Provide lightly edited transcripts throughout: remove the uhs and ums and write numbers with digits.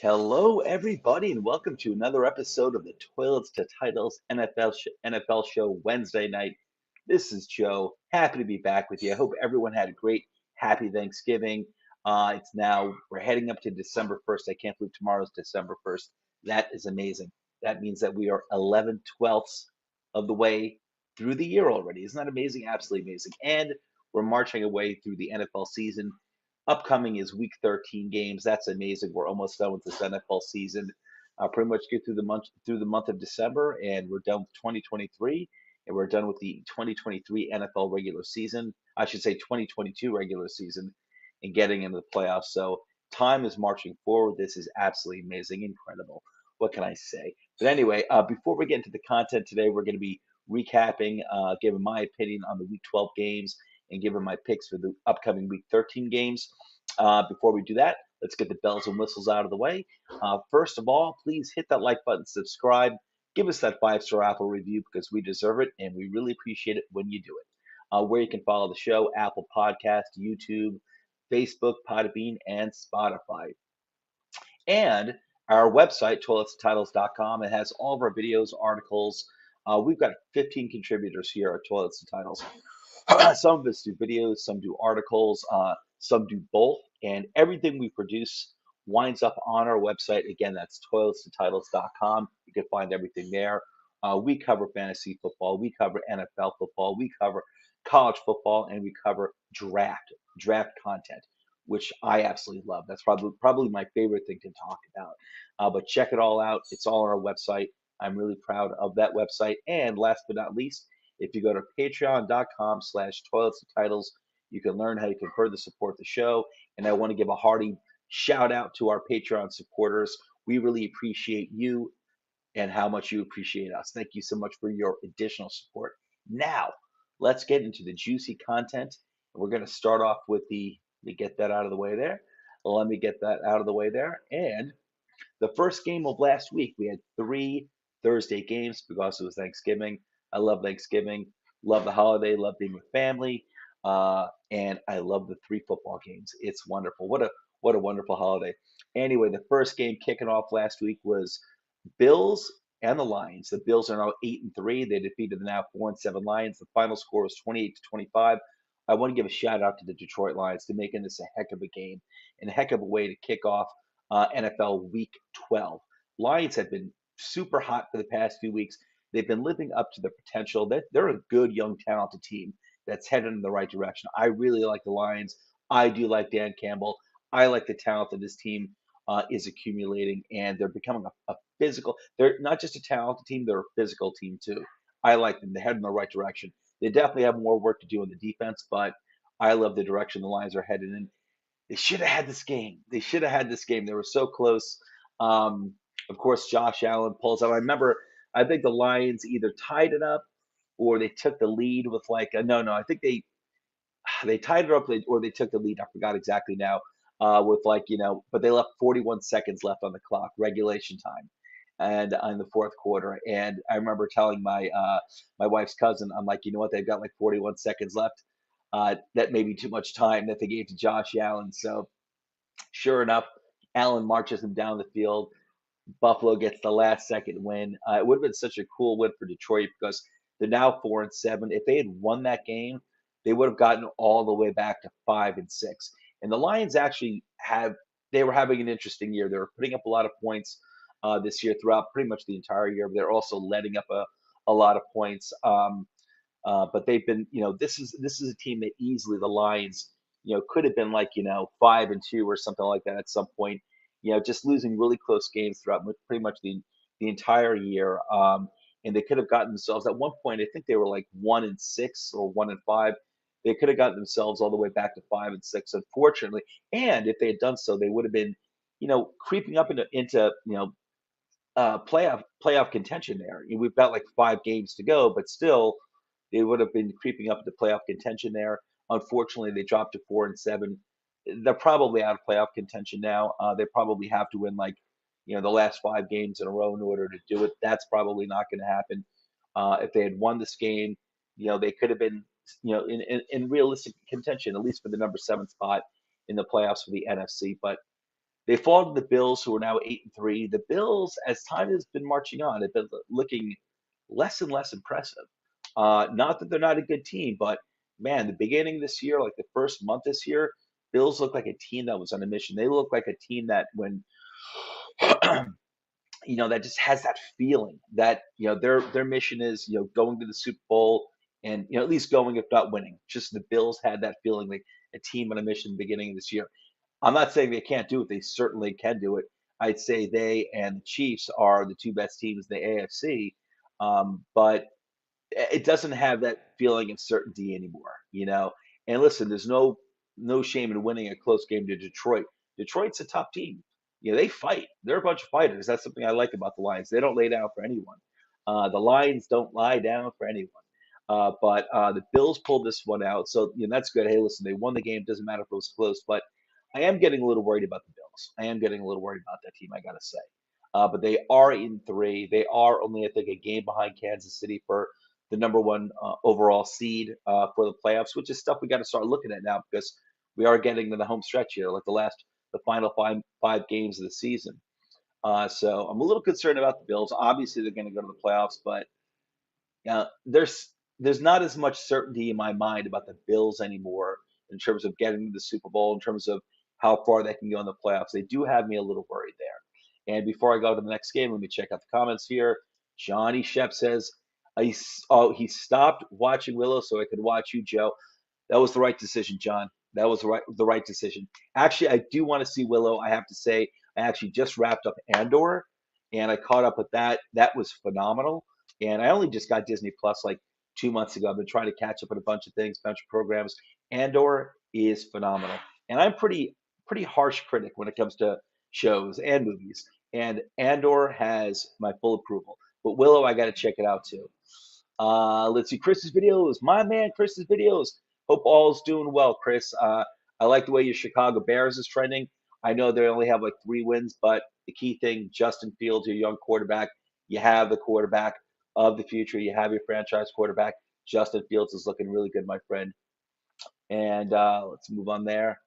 Hello, everybody, and welcome to another episode of the Toilets to Titles NFL Show Wednesday night. This is Joe. Happy to be back with you. I hope everyone had a great, happy Thanksgiving. We're heading up to December 1st. I can't believe tomorrow's December 1st. That is amazing. That means that we are 11/12ths of the way through the year already. Isn't that amazing? Absolutely amazing. And we're marching away through the NFL season. Upcoming is Week 13 games. That's amazing. We're almost done with this NFL season. Pretty much get through the month of December, and we're done with 2023, and we're done with the 2023 NFL regular season. I should say 2022 regular season, and getting into the playoffs. So time is marching forward. This is absolutely amazing, incredible. What can I say? But anyway, before we get into the content today, we're going to be recapping, giving my opinion on the Week 12 games and giving my picks for the upcoming Week 13 games. Before we do that, let's get the bells and whistles out of the way. First of all, please hit that like button, subscribe, give us that 5-star Apple review because we deserve it, and we really appreciate it when you do it. Where you can follow the show, Apple Podcast, YouTube, Facebook, Podbean, and Spotify. And our website, toiletstitles.com, it has all of our videos, articles. We've got 15 contributors here at Toilets and Titles. Some of us do videos, some do articles, some do both, and everything we produce winds up on our website. Again, that's toiletstotitles.com. You can find everything there. We cover fantasy football, we cover NFL football, we cover college football, and we cover draft content, which I absolutely love. That's probably my favorite thing to talk about. But check it all out. It's all on our website. I'm really proud of that website. And last but not least, if you go to patreon.com/toiletsandtitles, you can learn how you can further support the show. And I want to give a hearty shout out to our Patreon supporters. We really appreciate you and how much you appreciate us. Thank you so much for your additional support. Now, let's get into the juicy content. We're going to start off with let me get that out of the way there. Let me get that out of the way there. And the first game of last week, we had 3 Thursday games because it was Thanksgiving. I love Thanksgiving, love the holiday, love being with family, and I love the 3 football games. It's wonderful. What a wonderful holiday. Anyway, the first game kicking off last week was Bills and the Lions. The Bills are now 8-3. They defeated the now 4-7 Lions. The final score was 28-25. I want to give a shout out to the Detroit Lions for making this a heck of a game and a heck of a way to kick off NFL Week 12. Lions have been super hot for the past few weeks. They've been living up to the potential. They're a good, young, talented team that's headed in the right direction. I really like the Lions. I do like Dan Campbell. I like the talent that this team is accumulating, and they're becoming a physical. They're not just a talented team; they're a physical team too. I like them. They're heading in the right direction. They definitely have more work to do in the defense, but I love the direction the Lions are headed in. They should have had this game. They should have had this game. They were so close. Of course, Josh Allen pulls out. I remember, I think the Lions either tied it up or they took the lead with like a, no, no. I think they tied it up or they took the lead. I forgot exactly now. With like but they left 41 seconds left on the clock, regulation time, and in the fourth quarter. And I remember telling my wife's cousin, I'm like, you know what? They've got like 41 seconds left. That may be too much time that they gave to Josh Allen. So sure enough, Allen marches him down the field. Buffalo gets the last second win. It would have been such a cool win for Detroit because they're now 4-7. If they had won that game, they would have gotten all the way back to 5-6. And the Lions actually they were having an interesting year. They were putting up a lot of points this year throughout pretty much the entire year. But they're also letting up a lot of points. But they've been, this is a team that easily the Lions, could have been like, 5-2 or something like that at some point. Just losing really close games throughout pretty much the entire year. And they could have gotten themselves at one point. I think they were like 1-6 or 1-5. They could have gotten themselves all the way back to 5-6, unfortunately. And if they had done so, they would have been, creeping up into playoff contention there. We've got like 5 games to go, but still, they would have been creeping up into playoff contention there. Unfortunately, they dropped to 4-7. They're probably out of playoff contention now. They probably have to win like, the last 5 games in a row in order to do it. That's probably not going to happen. If they had won this game, they could have been, in realistic contention, at least for the number 7 spot in the playoffs for the NFC. But they fall to the Bills, who are now 8-3. The Bills, as time has been marching on, have been looking less and less impressive. Not that they're not a good team, but man, the beginning of this year, like the first month this year, Bills look like a team that was on a mission. They look like a team that when that just has that feeling that their mission is going to the Super Bowl and at least going if not winning. Just the Bills had that feeling like a team on a mission beginning of this year. I'm not saying they can't do it. They certainly can do it. I'd say they and the Chiefs are the two best teams in the AFC. But it doesn't have that feeling of certainty anymore. And listen, there's no shame in winning a close game to Detroit. Detroit's a tough team. They fight. They're a bunch of fighters. That's something I like about the Lions. They don't lay down for anyone. The Lions don't lie down for anyone. But the Bills pulled this one out, so that's good. Hey, listen, they won the game. Doesn't matter if it was close, but I am getting a little worried about the Bills. I am getting a little worried about that team. I gotta say. But they are in three. They are only, I think, a game behind Kansas City for the number one overall seed for the playoffs, which is stuff we got to start looking at now because we are getting to the home stretch here, like the final five games of the season. So I'm a little concerned about the Bills. Obviously, they're going to go to the playoffs, but there's not as much certainty in my mind about the Bills anymore in terms of getting to the Super Bowl, in terms of how far they can go in the playoffs. They do have me a little worried there. And before I go to the next game, let me check out the comments here. Johnny Shep says, he stopped watching Willow so I could watch you, Joe. That was the right decision, John. That was the right decision. Actually, I do want to see Willow. I have to say, I actually just wrapped up Andor, and I caught up with that. That was phenomenal. And I only just got Disney Plus like 2 months ago. I've been trying to catch up on a bunch of things, bunch of programs. Andor is phenomenal, and I'm pretty harsh critic when it comes to shows and movies. And Andor has my full approval. But Willow, I got to check it out too. Let's see, Chris's videos. My man, Chris's videos. Hope all's doing well, Chris. I like the way your Chicago Bears is trending. I know they only have like 3 wins, but the key thing, Justin Fields, your young quarterback, you have the quarterback of the future. You have your franchise quarterback. Justin Fields is looking really good, my friend. And let's move on there.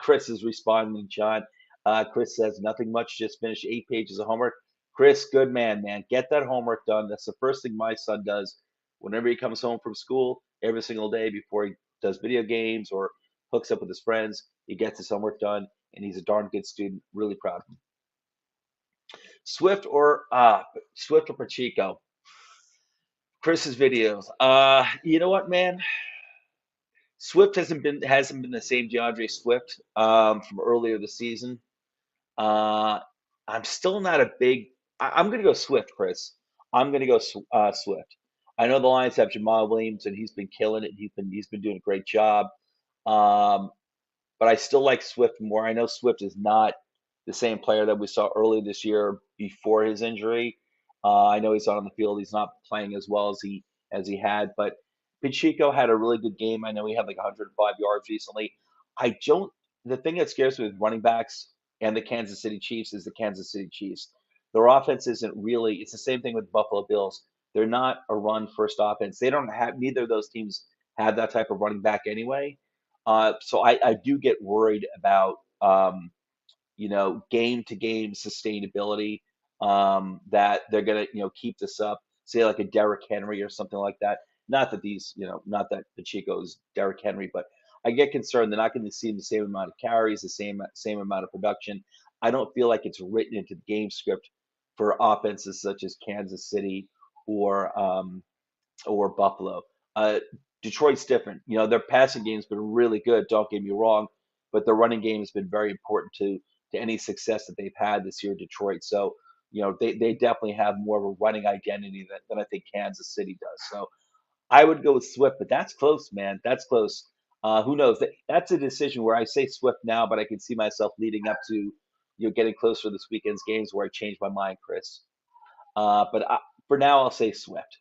Chris is responding, John. Chris says, nothing much, just finished 8 pages of homework. Chris, good man. Get that homework done. That's the first thing my son does whenever he comes home from school every single day before he does video games or hooks up with his friends. He gets his homework done, and he's a darn good student. Really proud of him. Swift or Pacheco? Chris's videos. You know what, man? Swift hasn't been the same DeAndre Swift from earlier this season. Uh, I'm still not a big. I'm going to go Swift, Chris. I'm going to go Swift. I know the Lions have Jamal Williams, and he's been killing it. He's been doing a great job. Um, but I still like Swift more. I know Swift is not the same player that we saw earlier this year before his injury. I know he's not on the field. He's not playing as well as he had, but Pacheco had a really good game. I know he had like 105 yards recently. I don't. The thing that scares me with running backs and the Kansas City Chiefs is the Kansas City Chiefs. Their offense isn't really. It's the same thing with Buffalo Bills. They're not a run first offense. They don't have neither of those teams have that type of running back anyway. So I do get worried about game to game sustainability, that they're gonna keep this up. Say like a Derrick Henry or something like that. Not that Pacheco's Derrick Henry, but I get concerned they're not going to see the same amount of carries, the same amount of production. I don't feel like it's written into the game script for offenses such as Kansas City or Buffalo. Uh, Detroit's different. Their passing game's been really good. Don't get me wrong, but their running game has been very important to any success that they've had this year. Detroit. So they definitely have more of a running identity than I think Kansas City does. So I would go with Swift, but that's close, man. That's close. Who knows? That's a decision where I say Swift now, but I can see myself leading up to getting closer to this weekend's games where I change my mind, Chris. But for now, I'll say Swift.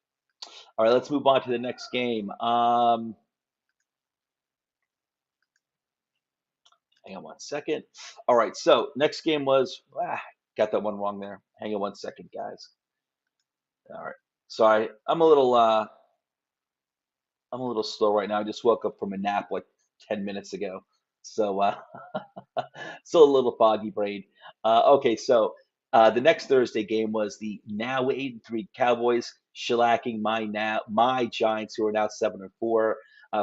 All right, let's move on to the next game. Hang on one second. All right, so next game was got that one wrong there. Hang on one second, guys. All right. Sorry, I'm a little slow right now. I just woke up from a nap like 10 minutes ago. So still a little foggy brain. Okay, so the next Thursday game was the now 8-3 Cowboys shellacking my Giants, who are now 7-4.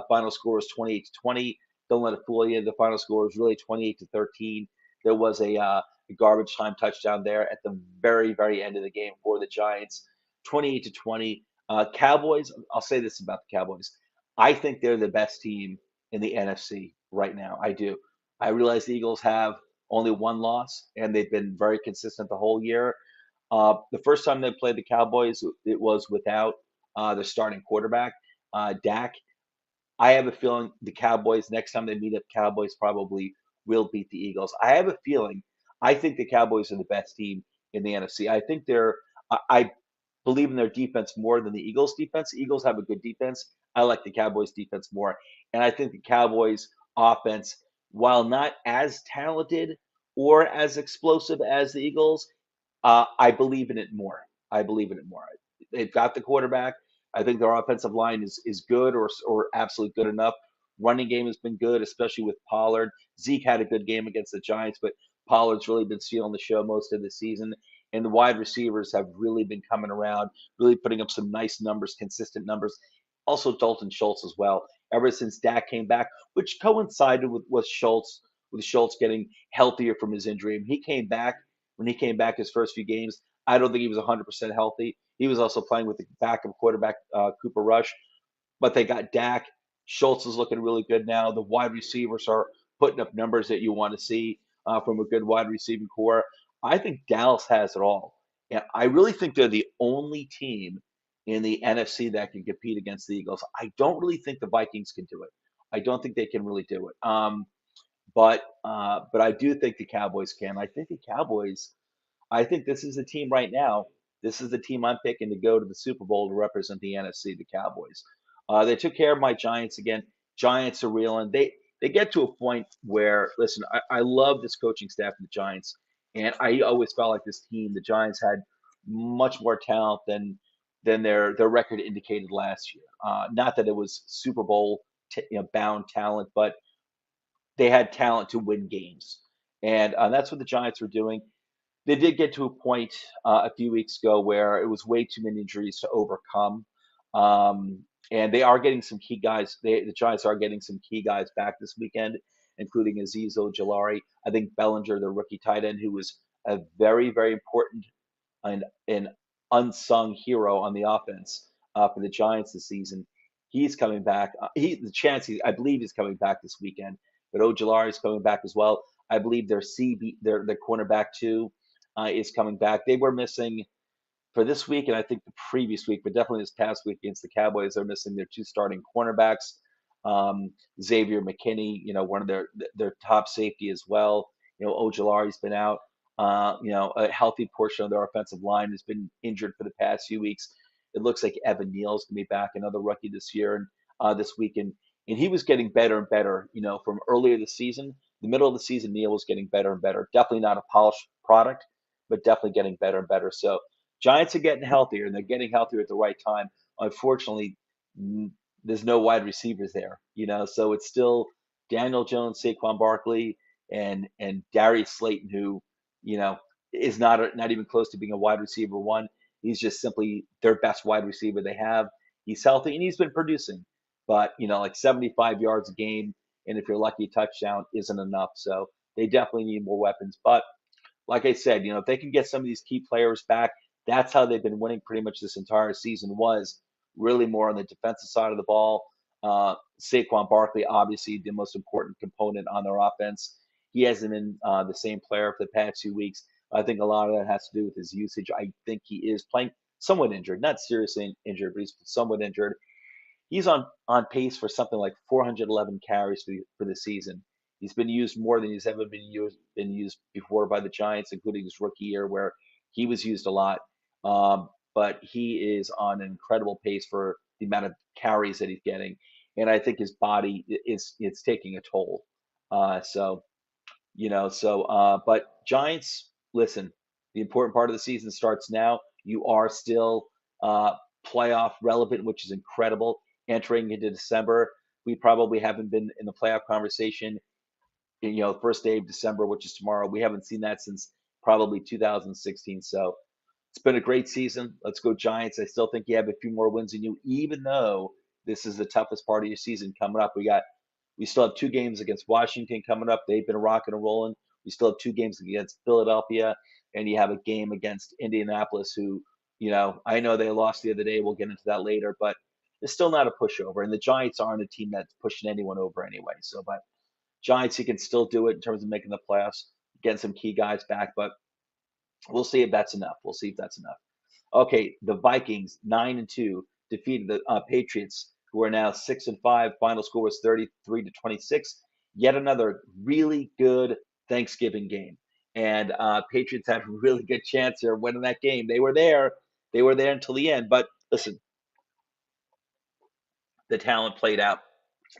Final score was 28-20. Don't let it fool you. The final score was really 28-13. There was a garbage time touchdown there at the very, very end of the game for the Giants, 28-20. Cowboys. I'll say this about the Cowboys. I think they're the best team in the NFC right now. I do. I realize the Eagles have only one loss, and they've been very consistent the whole year. The first time they played the Cowboys, it was without their starting quarterback, Dak. I have a feeling the Cowboys, next time they meet up, Cowboys probably will beat the Eagles. I have a feeling, I think the Cowboys are the best team in the NFC. I think I believe in their defense more than the Eagles' defense. The Eagles have a good defense. I like the Cowboys' defense more. And I think the Cowboys' offense, while not as talented or as explosive as the Eagles, I believe in it more. I believe in it more. They've got the quarterback. I think their offensive line is good or absolutely good enough. Running game has been good, especially with Pollard. Zeke had a good game against the Giants, but Pollard's really been stealing the show most of the season. And the wide receivers have really been coming around, really putting up some nice numbers, consistent numbers. Also Dalton Schultz as well. Ever since Dak came back, which coincided with Schultz getting healthier from his injury. And when he came back his first few games, I don't think he was 100% healthy. He was also playing with the backup quarterback, Cooper Rush, but they got Dak. Schultz is looking really good now. The wide receivers are putting up numbers that you want to see from a good wide receiving core. I think Dallas has it all. And I really think they're the only team in the NFC that can compete against the Eagles. I don't really think the Vikings can do it. I don't think they can really do it. But I do think the Cowboys can. I think this is the team right now. This is the team I'm picking to go to the Super Bowl to represent the NFC, the Cowboys. They took care of my Giants again. Giants are real, and they get to a point where, listen, I love this coaching staff of the Giants, and I always felt like this team, the Giants, had much more talent than their record indicated last year. Not that it was Super Bowl bound talent, but they had talent to win games, and that's what the Giants were doing. They did get to a point a few weeks ago where it was way too many injuries to overcome. And they are getting some key guys. The Giants are getting some key guys back this weekend, including Azeez Ojulari. I think Bellinger, the rookie tight end, who was a very, very important an unsung hero on the offense for the Giants this season. He's coming back. I believe he's coming back this weekend. But Ojulari is coming back as well. I believe their cornerback too is coming back. They were missing for this week, and I think the previous week, but definitely this past week against the Cowboys, they're missing their two starting cornerbacks, Xavier McKinney, one of their top safety as well. Ojulari's been out. A healthy portion of their offensive line has been injured for the past few weeks. It looks like Evan Neal's gonna be back, another rookie this year and this weekend. And he was getting better and better, from earlier this season. The middle of the season, Neal was getting better and better. Definitely not a polished product, but definitely getting better and better. So Giants are getting healthier, and they're getting healthier at the right time. Unfortunately, there's no wide receivers there, so it's still Daniel Jones, Saquon Barkley, and Darius Slayton, who you know is not even close to being a wide receiver one. He's just simply their best wide receiver they have. He's healthy and he's been producing, but like 75 yards a game, and if you're lucky, a touchdown isn't enough. So they definitely need more weapons. But like I said, if they can get some of these key players back, that's how they've been winning pretty much this entire season. Was really more on the defensive side of the ball. Saquon Barkley, obviously the most important component on their offense. He hasn't been the same player for the past 2 weeks. I think a lot of that has to do with his usage. I think he is playing somewhat injured, not seriously injured, but he's somewhat injured. He's on pace for something like 411 carries for the season. He's been used more than he's ever been used before by the Giants, including his rookie year where he was used a lot. But he is on an incredible pace for the amount of carries that he's getting, and I think his body is it's taking a toll. So but Giants, listen, the important part of the season starts now. You are still playoff relevant, which is incredible. Entering into December, we probably haven't been in the playoff conversation. First day of December, which is tomorrow. We haven't seen that since probably 2016. So it's been a great season. Let's go Giants. I still think you have a few more wins in you, even though this is the toughest part of your season coming up. We still have two games against Washington coming up. They've been rocking and rolling. We still have two games against Philadelphia, and you have a game against Indianapolis, who, I know they lost the other day. We'll get into that later, but it's still not a pushover. And the Giants aren't a team that's pushing anyone over anyway. So, but Giants, you can still do it in terms of making the playoffs, getting some key guys back, but we'll see if that's enough. We'll see if that's enough. Okay, the Vikings 9-2 defeated the Patriots, who are now 6-5. Final score was 33-26. Yet another really good Thanksgiving game, and Patriots had a really good chance of winning that game. They were there. They were there until the end. But listen, the talent played out.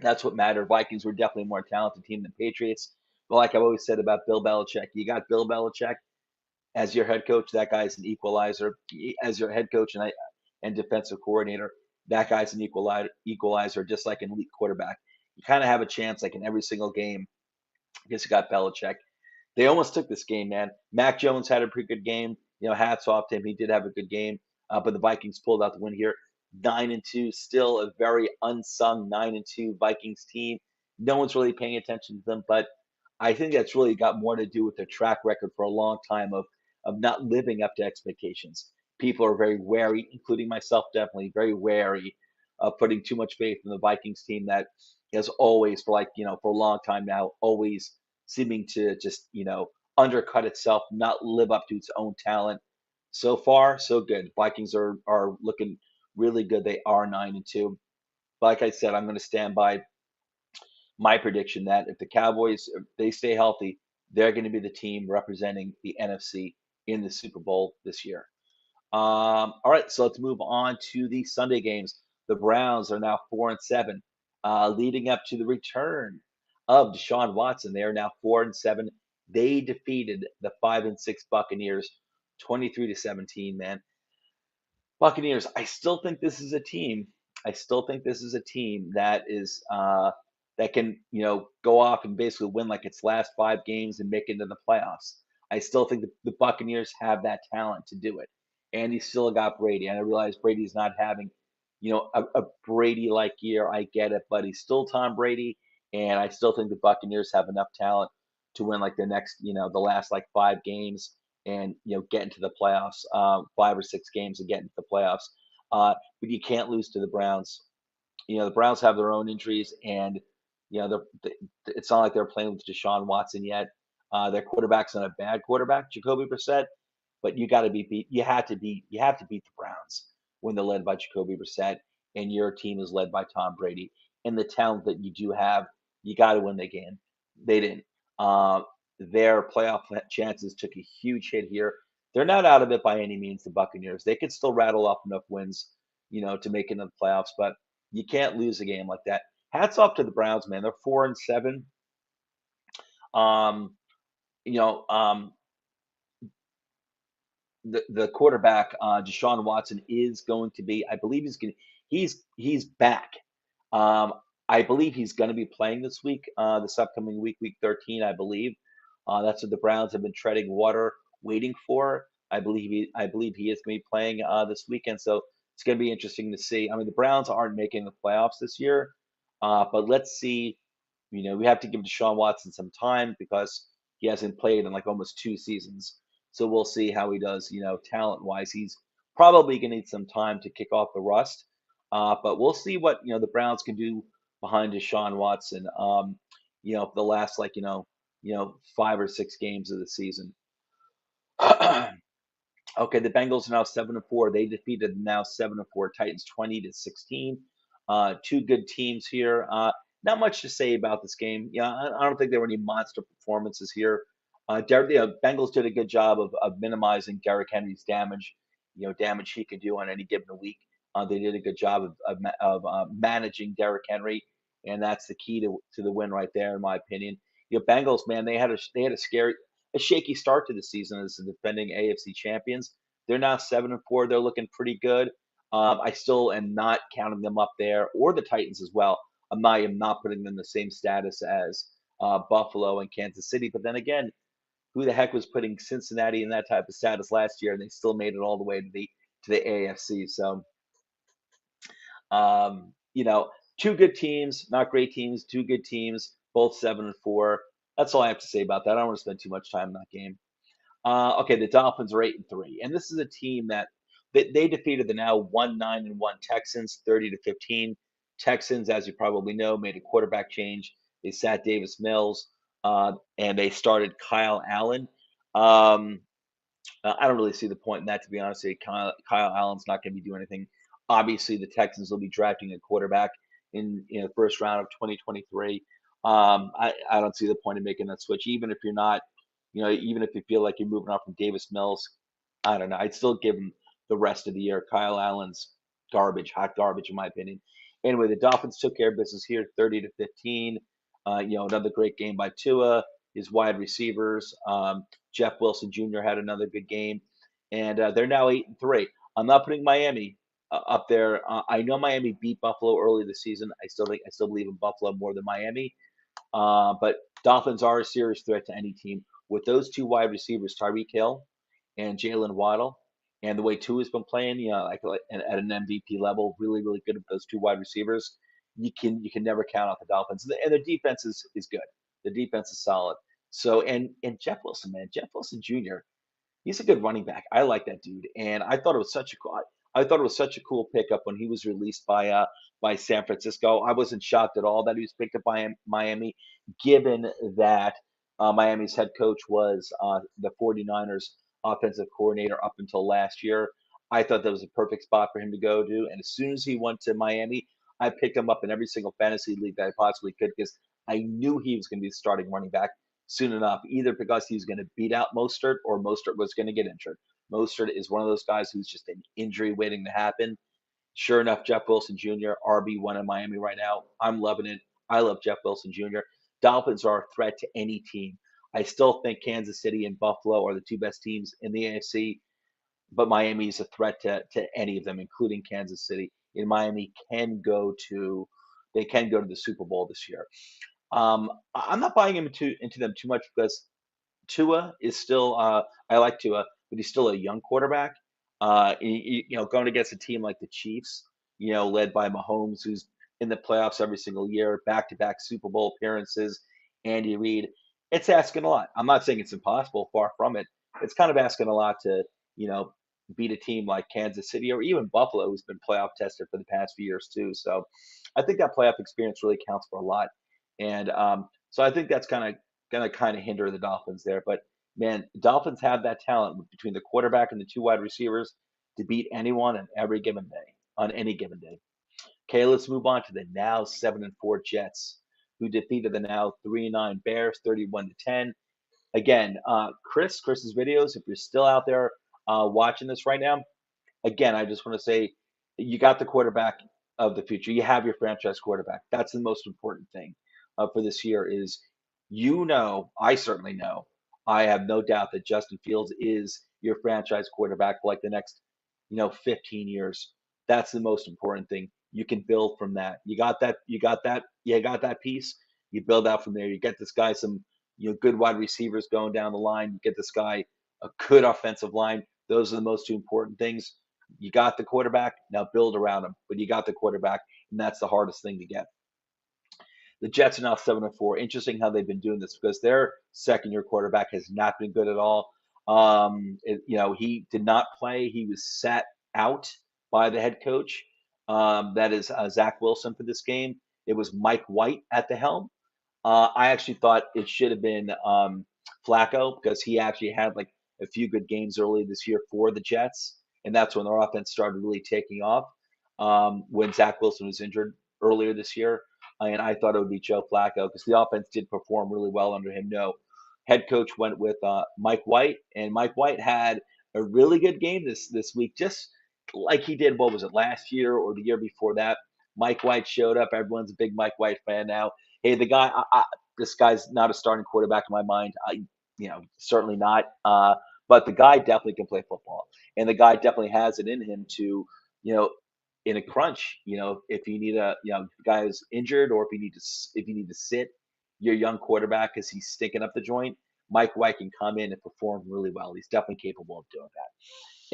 That's what mattered. Vikings were definitely a more talented team than Patriots. But like I've always said about Bill Belichick, you got Bill Belichick as your head coach. That guy's an equalizer. As your head coach and defensive coordinator, that guy's an equalizer, just like an elite quarterback. You kind of have a chance, like in every single game. I guess you got Belichick. They almost took this game, man. Mac Jones had a pretty good game. Hats off to him. He did have a good game. But the Vikings pulled out the win here. 9-2, still a very unsung 9-2 Vikings team. No one's really paying attention to them, but I think that's really got more to do with their track record for a long time of not living up to expectations. People are very wary, including myself, definitely very wary of putting too much faith in the Vikings team that has always, for a long time now, always seeming to just, undercut itself, not live up to its own talent. So far, so good. Vikings are looking really good. They are 9-2. Like I said, I'm going to stand by my prediction that if the Cowboys, if they stay healthy, they're going to be the team representing the NFC in the Super Bowl this year. All right, so let's move on to the Sunday games. The Browns are now 4-7, leading up to the return of Deshaun Watson. They are now 4-7. They defeated the 5-6 Buccaneers, 23-17. Man, Buccaneers. I still think this is a team. I still think this is a team that is that can go off and basically win like its last 5 games and make it into the playoffs. I still think the Buccaneers have that talent to do it, and he still got Brady. And I realize Brady's not having a Brady like year. I get it, but he's still Tom Brady, and I still think the Buccaneers have enough talent to win like the next the last like 5 games and get into the playoffs, 5 or 6 games and get into the playoffs. But you can't lose to the Browns. The Browns have their own injuries, and it's not like they're playing with Deshaun Watson yet. Their quarterback's not a bad quarterback, Jacoby Brissett, but you got to be beat. You have to beat the Browns when they're led by Jacoby Brissett, and your team is led by Tom Brady. And the talent that you do have, you got to win the game. They didn't. Uh, their playoff chances took a huge hit here. They're not out of it by any means. The Buccaneers, they could still rattle off enough wins, to make it into the playoffs, but you can't lose a game like that. Hats off to the Browns, man. They're 4-7. Um, you know, um, the quarterback, Deshaun Watson, is going to be. I believe he's back. Um, I believe he's going to be playing this week, this upcoming week, week 13, I believe. That's what the Browns have been treading water, waiting for. I believe he is going to be playing this weekend, so it's going to be interesting to see. I mean, the Browns aren't making the playoffs this year, but let's see. We have to give Deshaun Watson some time because he hasn't played in like almost 2 seasons. So we'll see how he does, talent wise. He's probably going to need some time to kick off the rust. But we'll see what, the Browns can do behind Deshaun Watson, for the last 5 or 6 games of the season. Okay, the Bengals are now 7-4. They defeated the now 7-4 Titans 20-16. Two good teams here. Not much to say about this game. I don't think there were any monster performances here. Bengals did a good job of minimizing Derrick Henry's damage. Damage he could do on any given week. They did a good job of managing Derrick Henry, and that's the key to the win right there, in my opinion. Bengals, man, a shaky start to the season as the defending AFC champions. They're now 7-4. They're looking pretty good. I still am not counting them up there, or the Titans as well. I am not putting them in the same status as Buffalo and Kansas City. But then again, who the heck was putting Cincinnati in that type of status last year, and they still made it all the way to the AFC. So, you know, two good teams, not great teams, two good teams, both 7-4. That's all I have to say about that. I don't want to spend too much time in that game. Okay, the Dolphins are 8-3, and this is a team that they defeated the now 1-9-1 Texans 30-15. Texans, as you probably know, made a quarterback change. They sat Davis Mills, and they started Kyle Allen. Um, I don't really see the point in that, to be honest with you. Kyle Allen's not going to be doing anything. Obviously, the Texans will be drafting a quarterback in the first round of 2023. I don't see the point in making that switch, even if you're not, even if you feel like you're moving on from Davis Mills. I don't know. I'd still give him the rest of the year. Kyle Allen's garbage, hot garbage, in my opinion. Anyway, the Dolphins took care of business here, 30-15. Another great game by Tua, his wide receivers. Jeff Wilson Jr. had another good game, and they're now 8-3. I'm not putting Miami up there. I know Miami beat Buffalo early this season. I still believe in Buffalo more than Miami. But Dolphins are a serious threat to any team with those two wide receivers, Tyreek Hill and Jalen Waddle, and the way Tua's been playing, like at an MVP level, really, really good with those two wide receivers. You can never count out the Dolphins, and their defense is good. The defense is solid. So and Jeff Wilson, man, Jeff Wilson Jr. He's a good running back. I like that dude, and I thought it was such a cool pickup when he was released by San Francisco. I wasn't shocked at all that he was picked up by Miami, given that Miami's head coach was the 49ers offensive coordinator up until last year. I thought that was a perfect spot for him to go to, and as soon as he went to Miami, I picked him up in every single fantasy league that I possibly could because I knew he was going to be the starting running back soon enough, either because he was going to beat out Mostert or Mostert was going to get injured. Mostert is one of those guys who's just an injury waiting to happen. Sure enough, Jeff Wilson Jr., RB1 in Miami right now. I'm loving it. I love Jeff Wilson Jr. Dolphins are a threat to any team. I still think Kansas City and Buffalo are the two best teams in the AFC, but Miami is a threat to any of them, including Kansas City. And Miami can go to the Super Bowl this year. I'm not buying into them too much because Tua is still I like Tua, but he's still a young quarterback. Going against a team like the Chiefs, led by Mahomes, who's in the playoffs every single year, back-to-back Super Bowl appearances, Andy Reid, it's asking a lot. I'm not saying it's impossible, far from it. It's kind of asking a lot to, you know, beat a team like Kansas City or even Buffalo, who's been playoff tested for the past few years too. So I think that playoff experience really counts for a lot. And so I think that's kind of hinder the Dolphins there. But man, Dolphins have that talent between the quarterback and the two wide receivers to beat anyone on every given day, on any given day. Okay, let's move on to the now 7-4 Jets, who defeated the now 3-9 Bears 31-10. Again, Chris's videos, if you're still out there watching this right now, again, I just want to say you got the quarterback of the future. You have your franchise quarterback. That's the most important thing for this year is I certainly know, I have no doubt that Justin Fields is your franchise quarterback for like the next, 15 years. That's the most important thing. You can build from that. You got that piece. You build out from there. You get this guy some, good wide receivers going down the line. You get this guy a good offensive line. Those are the most two important things. You got the quarterback, now build around him. But you got the quarterback, and that's the hardest thing to get. The Jets are now 7-4. Interesting how they've been doing this because their second-year quarterback has not been good at all. He did not play. He was sat out by the head coach. That is Zach Wilson for this game. It was Mike White at the helm. I actually thought it should have been Flacco because he actually had like a few good games early this year for the Jets, and that's when their offense started really taking off. When Zach Wilson was injured earlier this year, and I thought it would be Joe Flacco because the offense did perform really well under him. No, head coach went with Mike White, and Mike White had a really good game this week, just like he did. What was it last year or the year before that? Mike White showed up. Everyone's a big Mike White fan now. Hey, this guy's not a starting quarterback in my mind. Certainly not. But the guy definitely can play football, and the guy definitely has it in him to, you know, in a crunch, if you need a, guy who's injured, or if you need to sit your young quarterback because he's sticking up the joint, Mike White can come in and perform really well. He's definitely capable of doing that.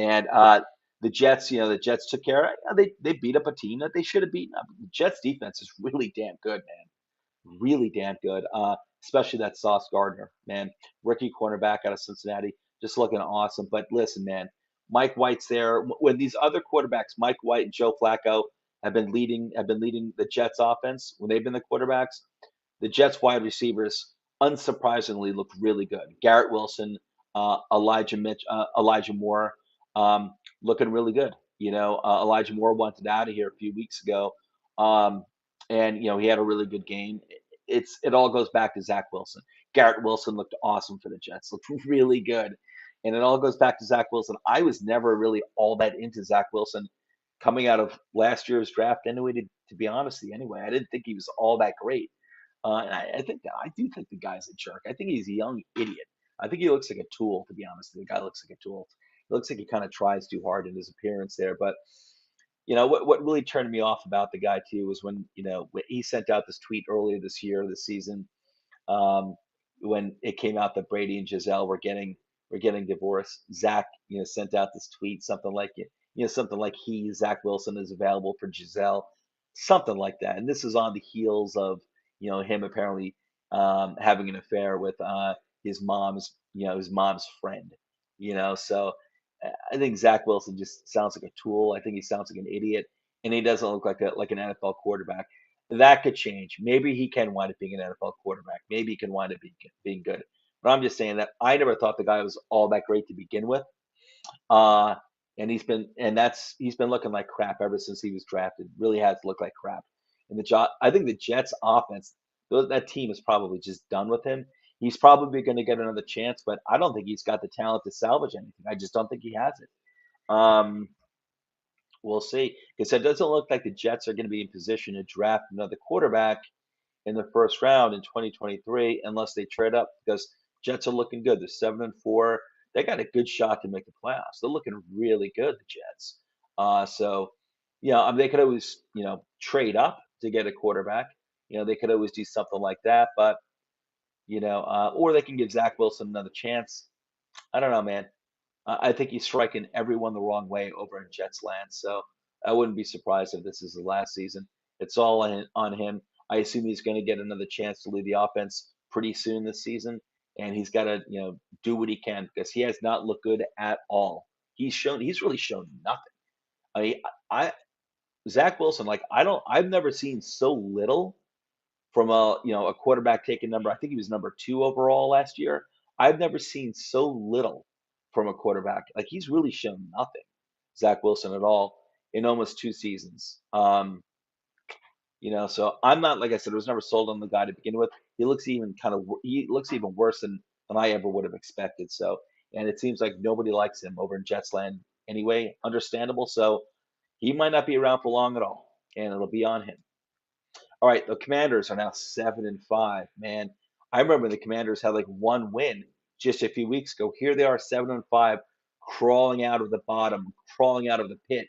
And the Jets, the Jets took care of it. They beat up a team that they should have beaten up. The Jets defense is really damn good, man. Really damn good. Especially that Sauce Gardner, man. Rookie cornerback out of Cincinnati, just looking awesome. But listen, man, Mike White's there. When these other quarterbacks, Mike White and Joe Flacco, have been leading the Jets offense, when they've been the quarterbacks, the Jets wide receivers unsurprisingly look really good. Garrett Wilson, Elijah Moore, looking really good. Elijah Moore wanted out of here a few weeks ago, um, and he had a really good game. It all goes back to Zach Wilson. Garrett Wilson looked awesome for the Jets, looked really good, and it all goes back to Zach Wilson. I was never really all that into Zach Wilson coming out of last year's draft. Anyway, to be honest with you, anyway, I didn't think he was all that great. And I do think the guy's a jerk. I think he's a young idiot. I think he looks like a tool, to be honest. The guy looks like a tool. It looks like he kind of tries too hard in his appearance there. But what really turned me off about the guy too was when he sent out this tweet earlier this season, um, when it came out that Brady and Giselle were getting divorced. Zach, sent out this tweet, something like Zach Wilson is available for Giselle, something like that. And this is on the heels of him apparently having an affair with his mom's friend. So I think Zach Wilson just sounds like a tool. I think he sounds like an idiot, and he doesn't look like an NFL quarterback. That could change. Maybe he can wind up being an NFL quarterback. Maybe he can wind up being good. But I'm just saying that I never thought the guy was all that great to begin with. Uh, and he's been looking like crap ever since he was drafted. Really has looked like crap. And I think the Jets offense, that team is probably just done with him. He's probably going to get another chance, but I don't think he's got the talent to salvage anything. I just don't think he has it. Um, we'll see, because it doesn't look like the Jets are going to be in position to draft another quarterback in the first round in 2023 unless they trade up, because Jets are looking good. They're 7-4. They got a good shot to make the playoffs. They're looking really good, the Jets. So, they could always, trade up to get a quarterback. They could always do something like that, but or they can give Zach Wilson another chance. I don't know, man. I think he's striking everyone the wrong way over in Jets land. So I wouldn't be surprised if this is the last season. It's all on him. I assume he's going to get another chance to lead the offense pretty soon this season, and he's got to do what he can, because he has not looked good at all. He's really shown nothing. I mean, I Zach Wilson, like, I've never seen so little from a quarterback taking number. I think he was number 2 overall last year. I've never seen so little from a quarterback. Like, he's really shown nothing, Zach Wilson, at all in almost 2 seasons. So I'm not, like I said, I was never sold on the guy to begin with. He looks even worse than I ever would have expected. So, and it seems like nobody likes him over in Jetsland anyway. Understandable. So he might not be around for long at all, and it'll be on him. All right, the Commanders are now 7-5. Man, I remember the Commanders had like one win just a few weeks ago. Here they are, 7-5, crawling out of the bottom, crawling out of the pit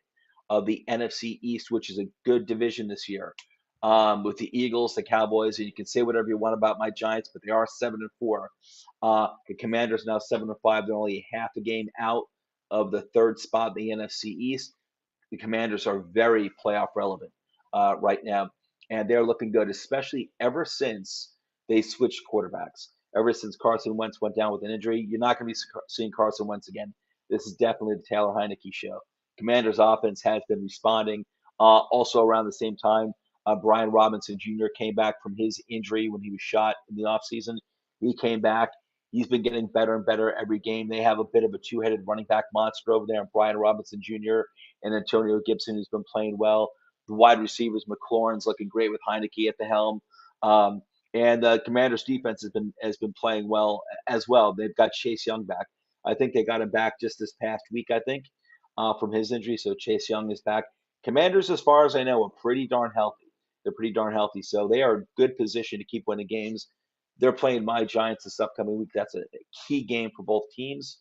of the NFC East, which is a good division this year. With the Eagles, the Cowboys, and you can say whatever you want about my Giants, but they are 7-4. The Commanders now 7-5. They're only half a game out of the third spot in the NFC East. The Commanders are very playoff relevant right now, and they're looking good, especially ever since they switched quarterbacks. Ever since Carson Wentz went down with an injury, you're not going to be seeing Carson Wentz again. This is definitely the Taylor Heineke show. Commanders offense has been responding. Also around the same time, Brian Robinson Jr. came back from his injury when he was shot in the offseason. He came back. He's been getting better and better every game. They have a bit of a two-headed running back monster over there, Brian Robinson Jr. and Antonio Gibson, who's been playing well. The wide receivers, McLaurin's looking great with Heineke at the helm. Um, and the Commanders defense has been playing well as well. They've got Chase Young back. I think they got him back just this past week, I think, from his injury. So Chase Young is back. Commanders, as far as I know, are pretty darn healthy. They're pretty darn healthy. So they are in good position to keep winning games. They're playing my Giants this upcoming week. That's a key game for both teams.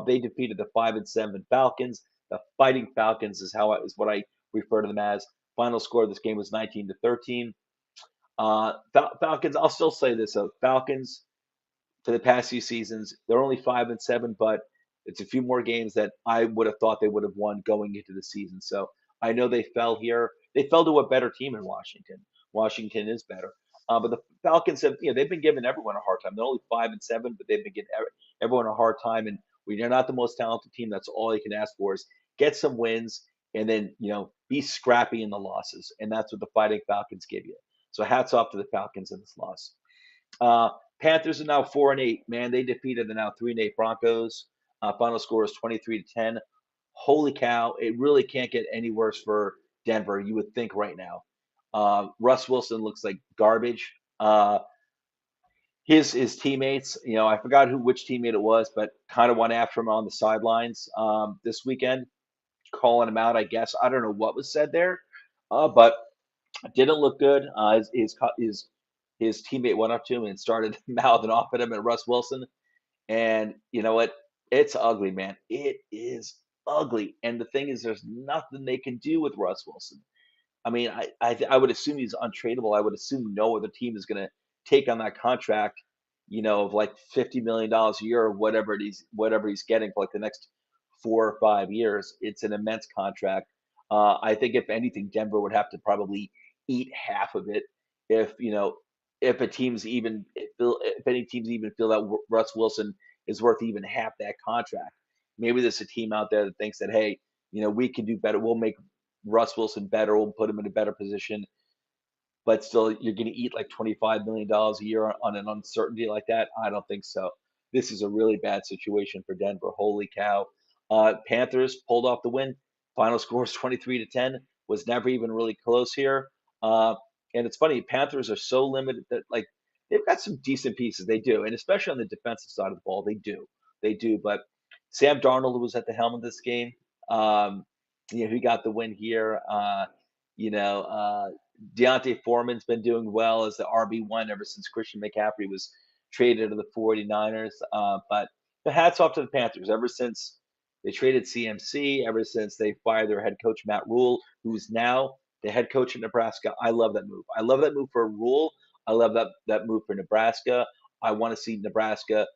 They defeated the 5-7 Falcons. The Fighting Falcons is what I refer to them as. Final score of this game was 19-13. Falcons. I'll still say this: Falcons for the past few seasons, they're only 5-7, but it's a few more games that I would have thought they would have won going into the season. So I know they fell here. They fell to a better team in Washington. Washington is better. But the Falcons have, they've been giving everyone a hard time. They're only 5-7, but they've been giving everyone a hard time. And when you're not the most talented team, that's all you can ask for is get some wins and then, be scrappy in the losses. And that's what the Fighting Falcons give you. So hats off to the Falcons in this loss. Uh, Panthers are now 4-8. Man, they defeated the now 3-8 Broncos. Final score is 23-10. Holy cow! It really can't get any worse for Denver. You would think right now. Russ Wilson looks like garbage. His teammates, I forgot which teammate it was, but kind of went after him on the sidelines this weekend, calling him out. I guess I don't know what was said there, but didn't look good. His teammate went up to him and started mouthing off at him and Russ Wilson. And you know what? It's ugly, man. It is ugly. And the thing is, there's nothing they can do with Russ Wilson. I mean, I would assume he's untradeable. I would assume no other team is going to take on that contract, of like $50 million a year or whatever he's getting for like the next 4 or 5 years. It's an immense contract. I think if anything, Denver would have to probably eat half of it if any teams even feel that Russ Wilson is worth even half that contract. Maybe there's a team out there that thinks that, hey, we can do better. We'll make Russ Wilson better. We'll put him in a better position. But still, you're going to eat like $25 million a year on an uncertainty like that. I don't think so. This is a really bad situation for Denver. Holy cow! Panthers pulled off the win. Final score is 23-10. Was never even really close here. Uh, and it's funny, Panthers are so limited that like they've got some decent pieces. They do, and especially on the defensive side of the ball, they do. They do. But Sam Darnold was at the helm of this game. Um, he got the win here. You know, uh, Deontay Foreman's been doing well as the RB1 ever since Christian McCaffrey was traded to the 49ers. But the hats off to the Panthers ever since they traded CMC, ever since they fired their head coach, Matt Rule, who's now the head coach in Nebraska. I love that move. I love that move for Rule. I love that move for Nebraska. I want to see Nebraska.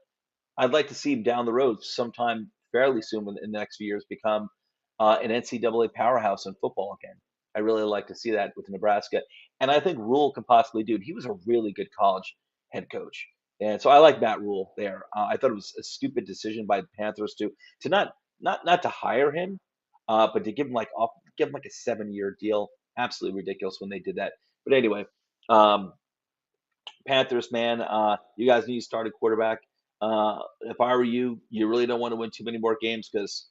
I'd like to see him down the road sometime fairly soon in the next few years become an NCAA powerhouse in football again. I really like to see that with Nebraska, and I think Rule can possibly do it. He was a really good college head coach, and so I like Matt Rule there. I thought it was a stupid decision by the Panthers to not to hire him, but to give him like a 7-year deal. Absolutely ridiculous when they did that. But anyway, um, Panthers, man, you guys need to start a quarterback. If I were you, you really don't want to win too many more games because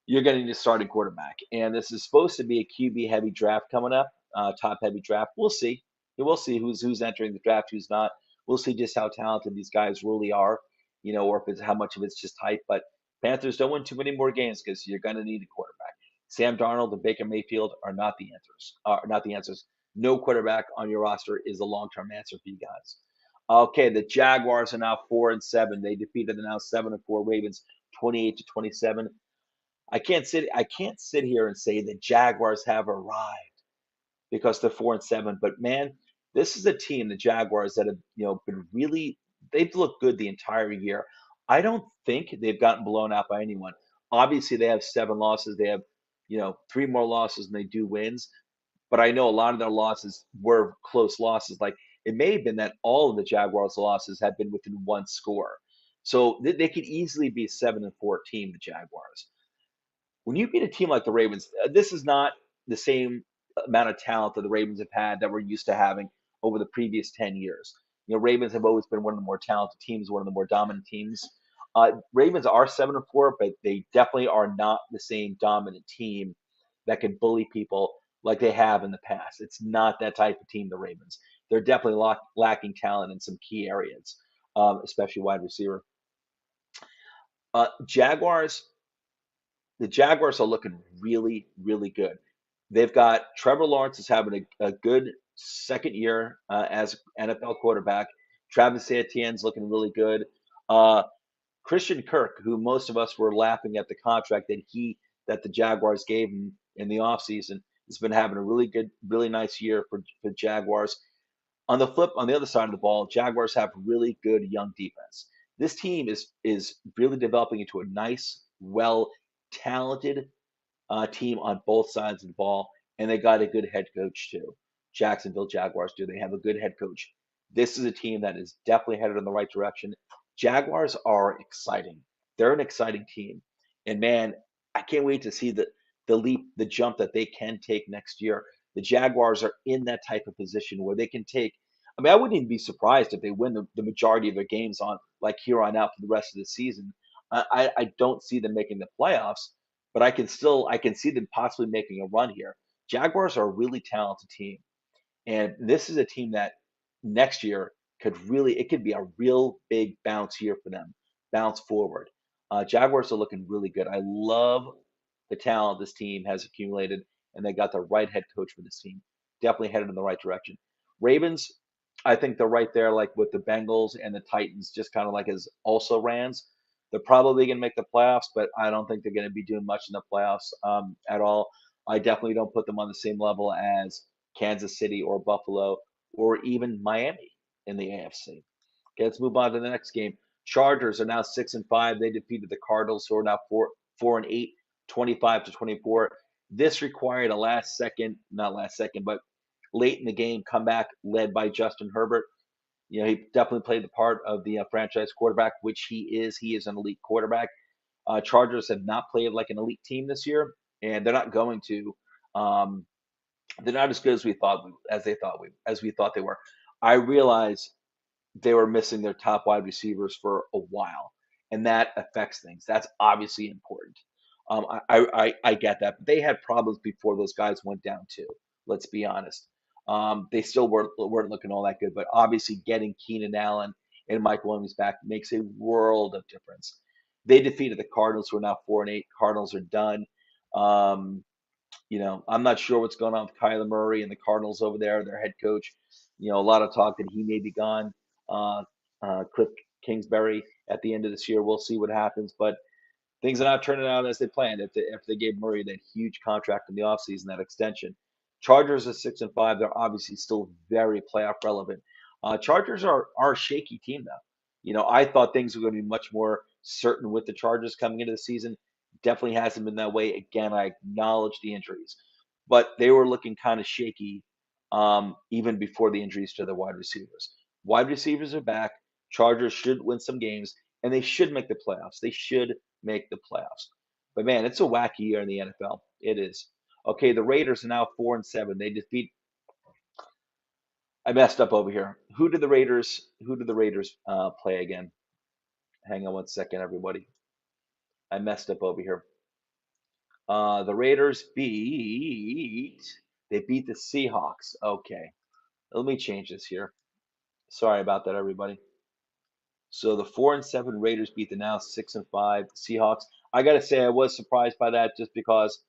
you're going to need a starting quarterback. And this is supposed to be a QB heavy draft coming up, top heavy draft. We'll see. We'll see who's entering the draft, who's not. We'll see just how talented these guys really are, or if it's how much of it's just hype. But Panthers don't win too many more games because you're going to need a quarterback. Sam Darnold and Baker Mayfield are not the answers. Are not the answers. No quarterback on your roster is a long-term answer for you guys. Okay, the Jaguars are now 4-7. They defeated the now 7-4 Ravens 28-27. I can't sit here and say the Jaguars have arrived because they're 4-7, but man, this is a team, the Jaguars, that have been really they've looked good the entire year. I don't think they've gotten blown out by anyone. Obviously, they have 7 losses. They have three more losses than they do wins. But I know a lot of their losses were close losses. Like it may have been that all of the Jaguars' losses have been within one score. So they could easily be a 7-4 team, the Jaguars. When you beat a team like the Ravens, this is not the same amount of talent that the Ravens have had that we're used to having over the previous 10 years. Ravens have always been one of the more talented teams, one of the more dominant teams. Ravens are 7-4, but they definitely are not the same dominant team that can bully people like they have in the past. It's not that type of team, the Ravens. They're definitely lacking talent in some key areas, especially wide receiver. Jaguars, the Jaguars are looking really, really good. They've got Trevor Lawrence is having a good second year as NFL quarterback. Travis Etienne's looking really good. Uh, Christian Kirk, who most of us were laughing at the contract that he that the Jaguars gave him in the offseason. He's been having a really good, really nice year for Jaguars. On the other side of the ball, Jaguars have really good young defense. This team is really developing into a nice, well talented team on both sides of the ball, and they got a good head coach too. Jacksonville Jaguars do. They have a good head coach. This is a team that is definitely headed in the right direction. Jaguars are exciting. They're an exciting team, and man, I can't wait to see the leap, the jump that they can take next year. The Jaguars are in that type of position where they can take. I mean, I wouldn't even be surprised if they win the majority of their games on like here on out for the rest of the season. I don't see them making the playoffs, but I can see them possibly making a run here. Jaguars are a really talented team, and this is a team that next year it could be a real big bounce year for them, bounce forward. Jaguars are looking really good. I love the talent this team has accumulated, and they got the right head coach for this team. Definitely headed in the right direction. Ravens, I think they're right there, like with the Bengals and the Titans, just kind of like as also rans. They're probably going to make the playoffs, but I don't think they're going to be doing much in the playoffs at all. I definitely don't put them on the same level as Kansas City or Buffalo or even Miami in the AFC. Okay, let's move on to the next game. Chargers are now 6-5. They defeated the Cardinals, who are now 4-8, 25-24. This required a not last second, but late in the game comeback led by Justin Herbert. You know, he definitely played the part of the franchise quarterback, which he is. He is an elite quarterback. Chargers have not played like an elite team this year, and they're not going to. Um, they're not as good as we thought they were. I realize they were missing their top wide receivers for a while, and that affects things. That's obviously important. I get that, but they had problems before those guys went down too. Let's be honest. They still weren't looking all that good, but obviously getting Keenan Allen and Mike Williams back makes a world of difference. They defeated the Cardinals, who are now 4-8. Cardinals are done. Um, I'm not sure what's going on with Kyler Murray and the Cardinals over there, their head coach. A lot of talk that he may be gone. Uh, Cliff Kingsbury at the end of this year, we'll see what happens. But things are not turning out as they planned. If they gave Murray that huge contract in the offseason, that extension. Chargers are 6-5. They're obviously still very playoff relevant. Chargers are a shaky team though. I thought things were going to be much more certain with the Chargers coming into the season. Definitely hasn't been that way. Again, I acknowledge the injuries, but they were looking kind of shaky even before the injuries to the wide receivers. Wide receivers are back. Chargers should win some games, and they should make the playoffs. They should make the playoffs. But man, it's a wacky year in the NFL. It is. Okay, the Raiders are now 4-7. They defeat. I messed up over here. Who did the Raiders play again? Hang on one second, everybody. I messed up over here. The Raiders beat the Seahawks. Okay, let me change this here. Sorry about that, everybody. So the 4-7 Raiders beat the now 6-5 Seahawks. I gotta say I was surprised by that just because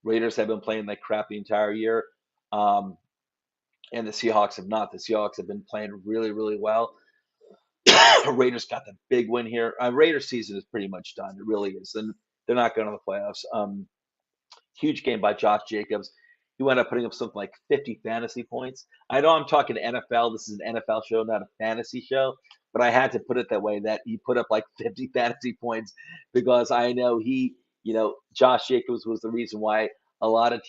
Raiders have been playing like crap the entire year, um, and the Seahawks have not. The Seahawks have been playing really, really well. Raiders got the big win here. Raiders season is pretty much done. It really is, and they're not going to the playoffs. Huge game by Josh Jacobs. He wound up putting up something like 50 fantasy points. I know I'm talking NFL. This is an NFL show, not a fantasy show, but I had to put it that way that he put up like 50 fantasy points because I know Josh Jacobs was the reason why a lot of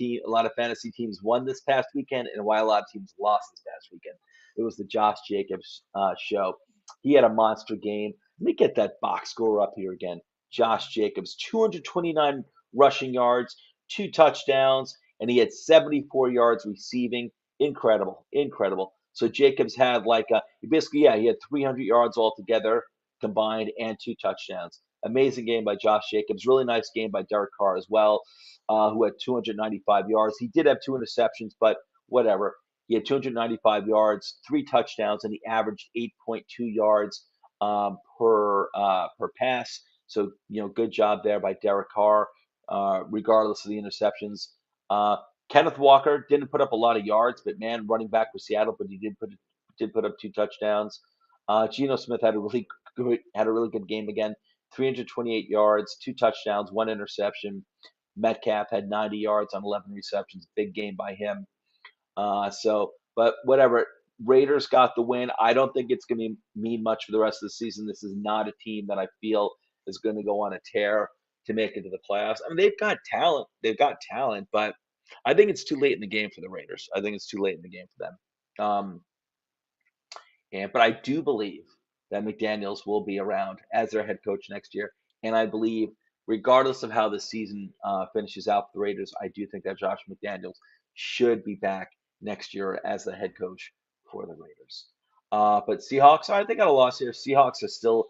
fantasy teams won this past weekend and why a lot of teams lost this past weekend. It was the Josh Jacobs show. He had a monster game. Let me get that box score up here again. Josh Jacobs, 229 rushing yards, 2 touchdowns, and he had 74 yards receiving. Incredible, incredible. So Jacobs had he had 300 yards altogether combined and 2 touchdowns. Amazing game by Josh Jacobs. Really nice game by Derek Carr as well, who had 295 yards. He did have 2 interceptions, but whatever. He had 295 yards, 3 touchdowns, and he averaged 8.2 yards per pass. So good job there by Derek Carr, regardless of the interceptions. Uh, Kenneth Walker didn't put up a lot of yards, but man, running back for Seattle, but he did put up 2 touchdowns. Geno Smith had a really good game again. 328 yards, 2 touchdowns, 1 interception. Metcalf had 90 yards on 11 receptions. Big game by him. But whatever. Raiders got the win. I don't think it's going to mean much for the rest of the season. This is not a team that I feel is going to go on a tear to make it to the playoffs. I mean, they've got talent. They've got talent, but I think it's too late in the game for the Raiders. I think it's too late in the game for them. But I do believe that McDaniels will be around as their head coach next year, and I believe, regardless of how the season finishes out for the Raiders, I do think that Josh McDaniels should be back next year as the head coach for the Raiders. But Seahawks, all right, they got a loss here. Seahawks are still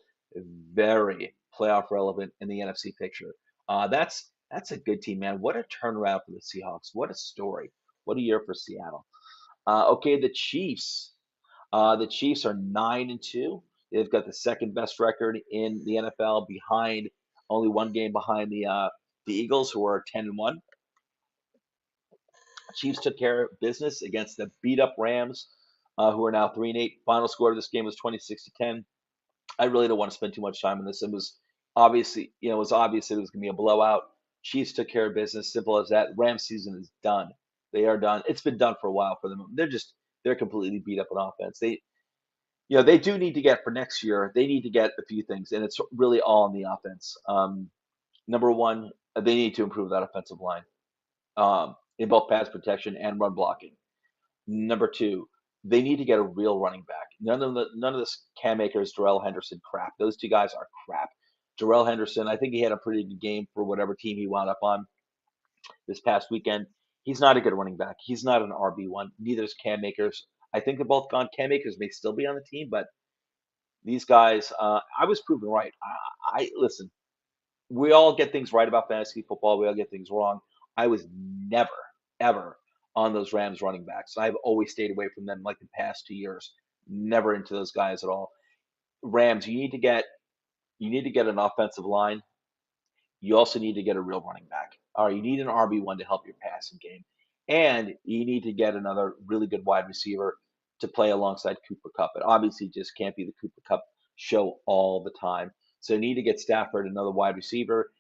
very playoff relevant in the NFC picture. That's a good team, man. What a turnaround for the Seahawks. What a story. What a year for Seattle. Okay, the Chiefs. The Chiefs are 9-2. They've got the second best record in the NFL, behind only one game behind the Eagles, who are 10-1. Chiefs took care of business against the beat up Rams, who are now 3-8. Final score of this game was 26-10. I really don't want to spend too much time on this. It was it was obvious that it was going to be a blowout. Chiefs took care of business. Simple as that. Rams season is done. They are done. It's been done for a while for them. They're completely beat up on offense. They do need to get for next year. They need to get a few things, and it's really all on the offense. Number one, they need to improve that offensive line in both pass protection and run blocking. Number two, they need to get a real running back. None of this Cam Akers, Darrell Henderson crap. Those two guys are crap. Darrell Henderson, I think he had a pretty good game for whatever team he wound up on this past weekend. He's not a good running back. He's not an RB1. Neither is Cam Akers. I think they're both gone. Cam Akers may still be on the team, but these guys, I was proven right. I listen. We all get things right about fantasy football. We all get things wrong. I was never, ever on those Rams running backs. I've always stayed away from them like the past 2 years. Never into those guys at all. Rams, you need to get an offensive line. You also need to get a real running back. All right, you need an RB1 to help your passing game. And you need to get another really good wide receiver to play alongside Cooper Kupp. It obviously just can't be the Cooper Kupp show all the time. So you need to get Stafford another wide receiver.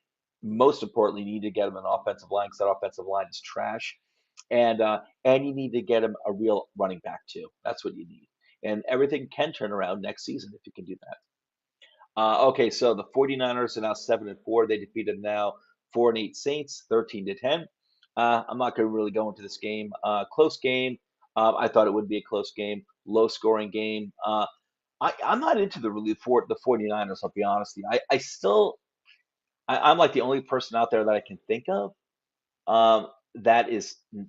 Most importantly, you need to get him an offensive line, because that offensive line is trash. And you need to get him a real running back too. That's what you need. And everything can turn around next season if you can do that. Okay, so the 49ers are now 7-4. They defeated now 4-8 Saints, 13-10. I'm not going to really go into this game. Close game. I thought it would be a close game, low scoring game. I'm not into the 49ers, I'll be honest with you. I'm like the only person out there that I can think of that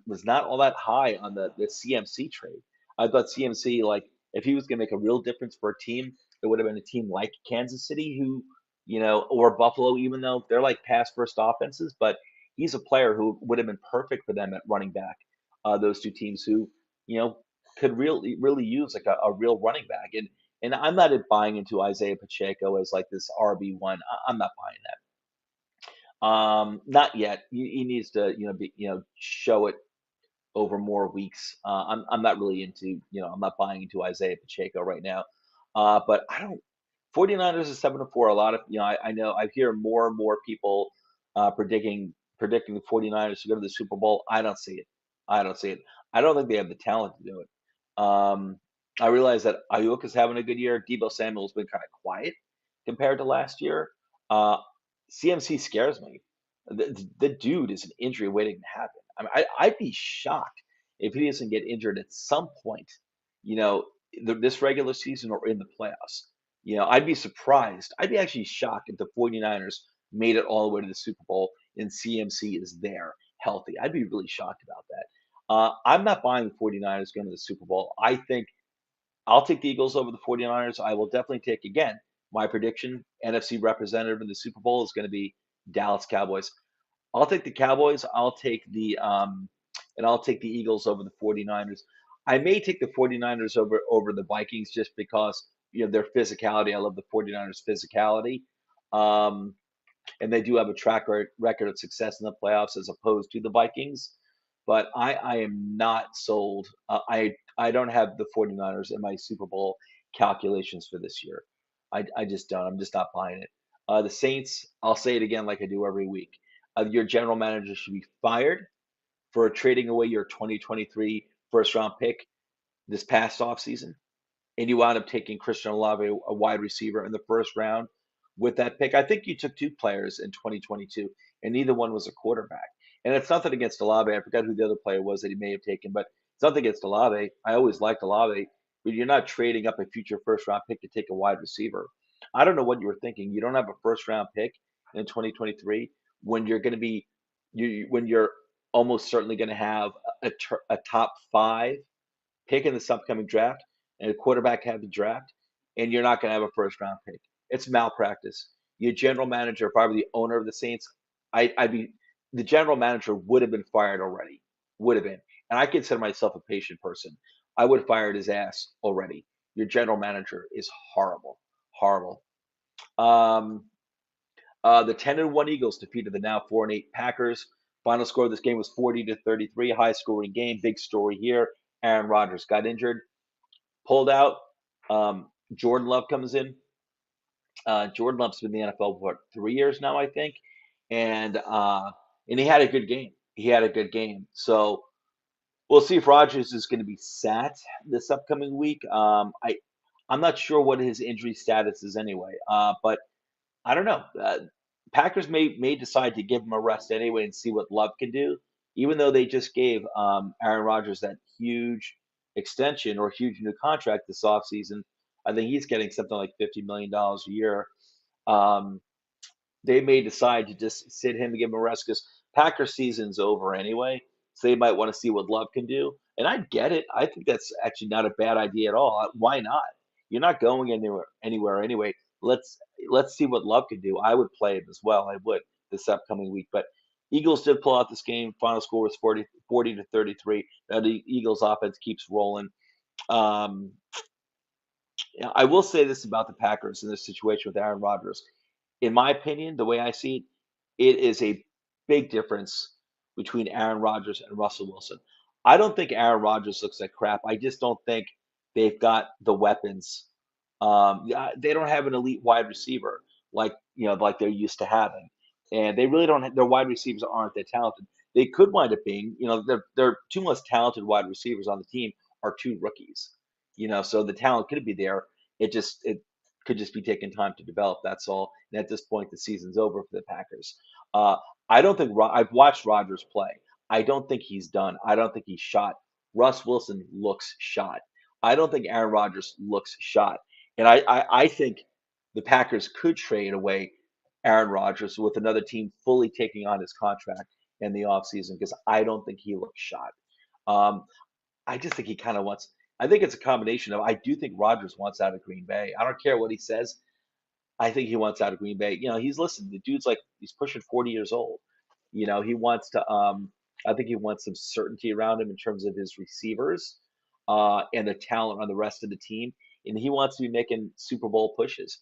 was not all that high on the CMC trade. I thought CMC, like, if he was going to make a real difference for a team, it would have been a team like Kansas City, or Buffalo, even though they're like pass first offenses. But he's a player who would have been perfect for them at running back. Those two teams who, you know, could really use like a real running back. And I'm not buying into Isaiah Pacheco as like this RB1. I'm not buying that. Not yet. He needs to, show it over more weeks. I'm not really into, I'm not buying into Isaiah Pacheco right now. But I don't. 49ers is 7-4. A lot of, I know I hear more and more people predicting the 49ers to go to the Super Bowl. I don't see it. I don't see it. I don't think they have the talent to do it. I realize that Ayuk is having a good year. Debo Samuel's been kind of quiet compared to last year. Uh, CMC scares me. The dude is an injury waiting to happen. I mean, I'd be shocked if he doesn't get injured at some point, you know, this regular season or in the playoffs. I'd be surprised. I'd be actually shocked if the 49ers made it all the way to the Super Bowl and CMC is there healthy. I'd be really shocked about that. I'm not buying the 49ers going to the Super Bowl. I think I'll take the Eagles over the 49ers. I will definitely take, again, my prediction, NFC representative in the Super Bowl is going to be Dallas Cowboys. I'll take the Cowboys. I'll take the Eagles over the 49ers. I may take the 49ers over the Vikings just because, their physicality. I love the 49ers physicality. Um, and they do have a record of success in the playoffs as opposed to the Vikings. But I am not sold. I don't have the 49ers in my Super Bowl calculations for this year. I just don't. I'm just not buying it. The Saints, I'll say it again like I do every week. Your general manager should be fired for trading away your 2023 first round pick this past offseason, and you wound up taking Christian Olave, a wide receiver, in the first round with that pick. I think you took two players in 2022, and neither one was a quarterback. And it's nothing against Olave. I forgot who the other player was that he may have taken, but it's nothing against Olave. I always liked Olave, but you're not trading up a future first round pick to take a wide receiver. I don't know what you were thinking. You don't have a first round pick in 2023 when you're going to be when you're almost certainly going to have a top five pick in this upcoming draft and a quarterback have the draft, and you're not going to have a first round pick. It's malpractice. Your general manager, if I were the owner of the Saints, I'd be the general manager would have been fired already. Would have been. And I consider myself a patient person. I would have fired his ass already. Your general manager is horrible. Horrible. Um, the 10-1 Eagles defeated the now 4-8 Packers. Final score of this game was 40-33, high scoring game. Big story here. Aaron Rodgers got injured, pulled out. Jordan Love comes in. Jordan Love's been in the NFL for 3 years now, I think, and he had a good game. He had a good game. So we'll see if Rodgers is going to be sat this upcoming week. I'm not sure what his injury status is anyway. But I don't know. Packers may decide to give him a rest anyway and see what Love can do, even though they just gave Aaron Rodgers that huge extension or huge new contract this offseason. I think he's getting something like $50 million a year. Um, they may decide to just sit him and give him a rest because Packer season's over anyway. So they might want to see what Love can do. And I get it. I think that's actually not a bad idea at all. Why not? You're not going anywhere anyway. Let's let's see what Love can do. I would play him as well. I would this upcoming week. But Eagles did pull out this game. Final score was 40-33. Now the Eagles offense keeps rolling. Um, yeah, I will say this about the Packers in this situation with Aaron Rodgers. In my opinion, the way I see it, it is a big difference between Aaron Rodgers and Russell Wilson. I don't think Aaron Rodgers looks like crap. I just don't think they've got the weapons. Yeah, they don't have an elite wide receiver like like they're used to having, and they really don't. Their wide receivers aren't that talented. They could wind up being, their two most talented wide receivers on the team are two rookies. So the talent could be there. It could just be taking time to develop. That's all. And at this point, the season's over for the Packers. Uh, I don't think I've watched Rodgers play. I don't think he's done. I don't think he's shot. Russ Wilson looks shot. I don't think Aaron Rodgers looks shot. And I think the Packers could trade away Aaron Rodgers with another team fully taking on his contract in the offseason because I don't think he looks shot. Um, I just think he kind of wants. I think it's a combination of. I do think Rodgers wants out of Green Bay. I don't care what he says. I think he wants out of Green Bay. He's listen. The dude's like he's pushing 40 years old. He wants to. I think he wants some certainty around him in terms of his receivers, and the talent on the rest of the team, and he wants to be making Super Bowl pushes.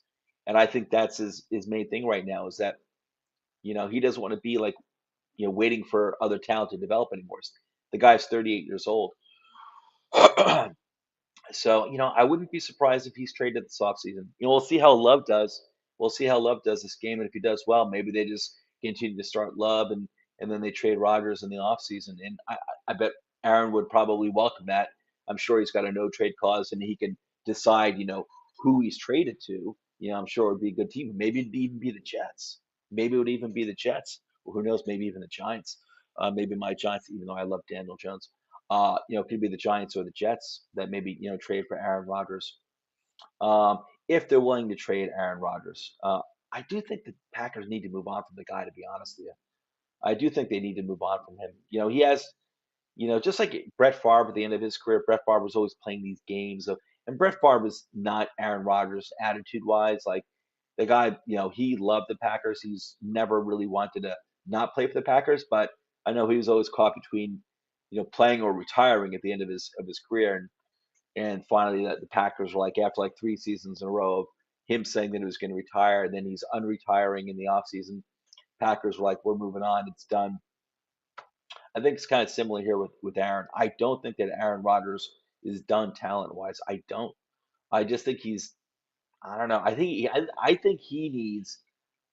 And I think that's his main thing right now is that he doesn't want to be like waiting for other talent to develop anymore. The guy's 38 years old. So, I wouldn't be surprised if he's traded this offseason. We'll see how Love does. We'll see how Love does this game. And if he does well, maybe they just continue to start Love and then they trade Rodgers in the offseason. And I bet Aaron would probably welcome that. I'm sure he's got a no trade clause and he can decide, who he's traded to. I'm sure it would be a good team. Maybe it'd even be the Jets. Maybe it would even be the Jets. Or who knows, maybe even the Giants. Maybe my Giants, even though I love Daniel Jones. It could be the Giants or the Jets that maybe trade for Aaron Rodgers. If they're willing to trade Aaron Rodgers, I do think the Packers need to move on from the guy. To be honest with you, I do think they need to move on from him. He has, just like Brett Favre at the end of his career, Brett Favre was always playing these games of, and Brett Favre was not Aaron Rodgers attitude wise. Like the guy, he loved the Packers. He's never really wanted to not play for the Packers, but I know he was always caught between, playing or retiring at the end of his career. And finally, the Packers were like after like 3 seasons in a row of him saying that he was going to retire, and then he's unretiring in the offseason. Packers were like, we're moving on. It's done. I think it's kind of similar here with Aaron. I don't think that Aaron Rodgers is done talent wise. I don't. I just think he's. I don't know. I think he needs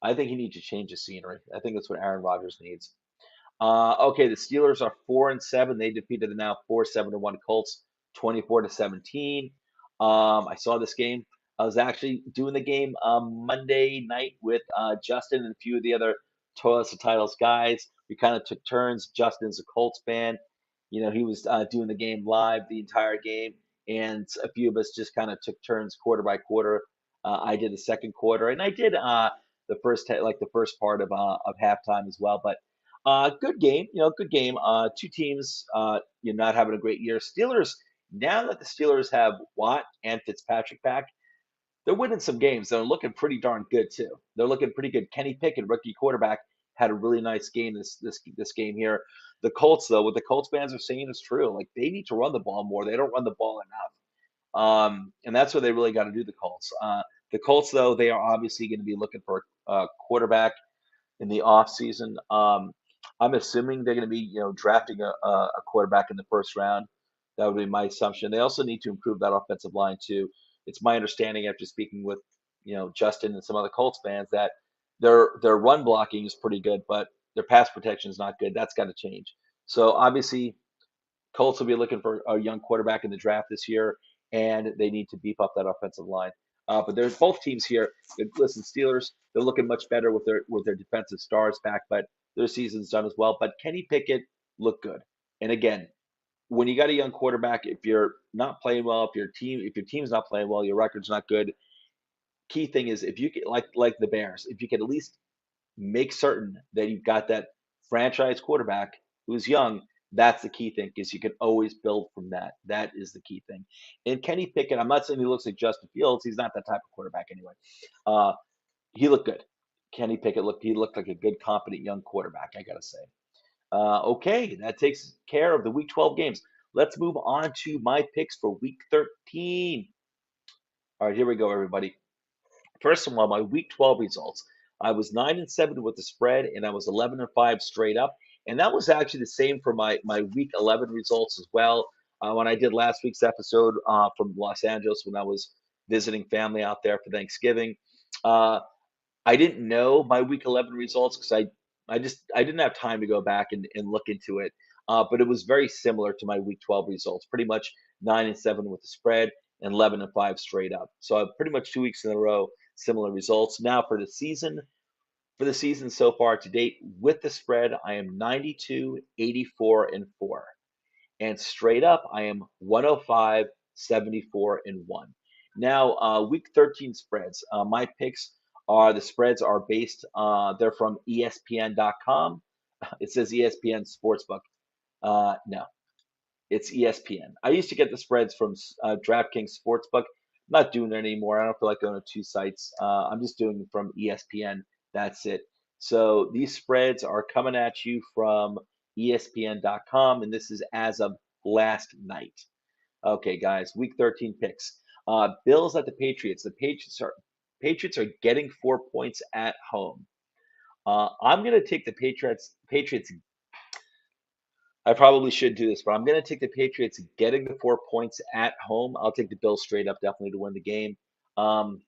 I think he needs to change the scenery. I think that's what Aaron Rodgers needs. Okay, the Steelers are 4-7. They defeated the now 4-7-1 Colts, 24-17. I saw this game. I was actually doing the game Monday night with Justin and a few of the other Toilets to Titles guys. We kind of took turns. Justin's a Colts fan. You know, he was doing the game live the entire game, and a few of us just kind of took turns quarter by quarter. I did the second quarter, and I did the first part of halftime as well. But good game, good game. Two teams, you're not having a great year. Steelers, now that the Steelers have Watt and Fitzpatrick back, they're winning some games. They're looking pretty darn good too. They're looking pretty good. Kenny Pickett, rookie quarterback, had a really nice game this game here. The Colts, though, what the Colts fans are saying is true. Like they need to run the ball more. They don't run the ball enough. And that's what they really got to do. The Colts, though, they are obviously going to be looking for a quarterback in the offseason. I'm assuming they're going to be, drafting a quarterback in the first round. That would be my assumption. They also need to improve that offensive line too. It's my understanding after speaking with, Justin and some other Colts fans that their run blocking is pretty good, but their pass protection is not good. That's got to change. So obviously, Colts will be looking for a young quarterback in the draft this year, and they need to beef up that offensive line. But there's both teams here. Listen, Steelers, they're looking much better with their defensive stars back, but their season's done as well. But Kenny Pickett looked good. And again, when you got a young quarterback, if you're not playing well, if your team's not playing well, your record's not good. Key thing is if you get like the Bears, if you can at least make certain that you've got that franchise quarterback who's young. That's the key thing because you can always build from that. That is the key thing. And Kenny Pickett, I'm not saying he looks like Justin Fields. He's not that type of quarterback anyway. Uh, he looked good. Kenny Pickett looked like a good, competent young quarterback. I gotta say. Okay, that takes care of the Week 12 games. Let's move on to my picks for Week 13. All right, here we go, everybody. First of all, my Week 12 results. I was 9-7 with the spread, and I was 11-5 straight up. And that was actually the same for my Week 11 results as well. When I did last week's episode from Los Angeles when I was visiting family out there for Thanksgiving, uh, I didn't know my Week 11 results because I didn't have time to go back and look into it. But it was very similar to my Week 12 results, pretty much 9-7 with the spread and 11-5 straight up. So pretty much 2 weeks in a row, similar results. Now for the season so far to date with the spread, I am 92, 84, and 4. And straight up, I am 105, 74, and 1. Now, week 13 spreads. My picks the spreads are based, they're from ESPN.com. It says ESPN Sportsbook. No, it's ESPN. I used to get the spreads from DraftKings Sportsbook. I'm not doing that anymore. I don't feel like going to two sites. I'm just doing it from ESPN. That's it. So these spreads are coming at you from ESPN.com, and this is as of last night. Okay, guys, Week 13 picks. Bills at the Patriots. The Patriots are getting 4 points at home. I'm going to take the Patriots. I probably should do this, but I'm going to take the Patriots getting the 4 points at home. I'll take the Bills straight up, definitely to win the game. Um,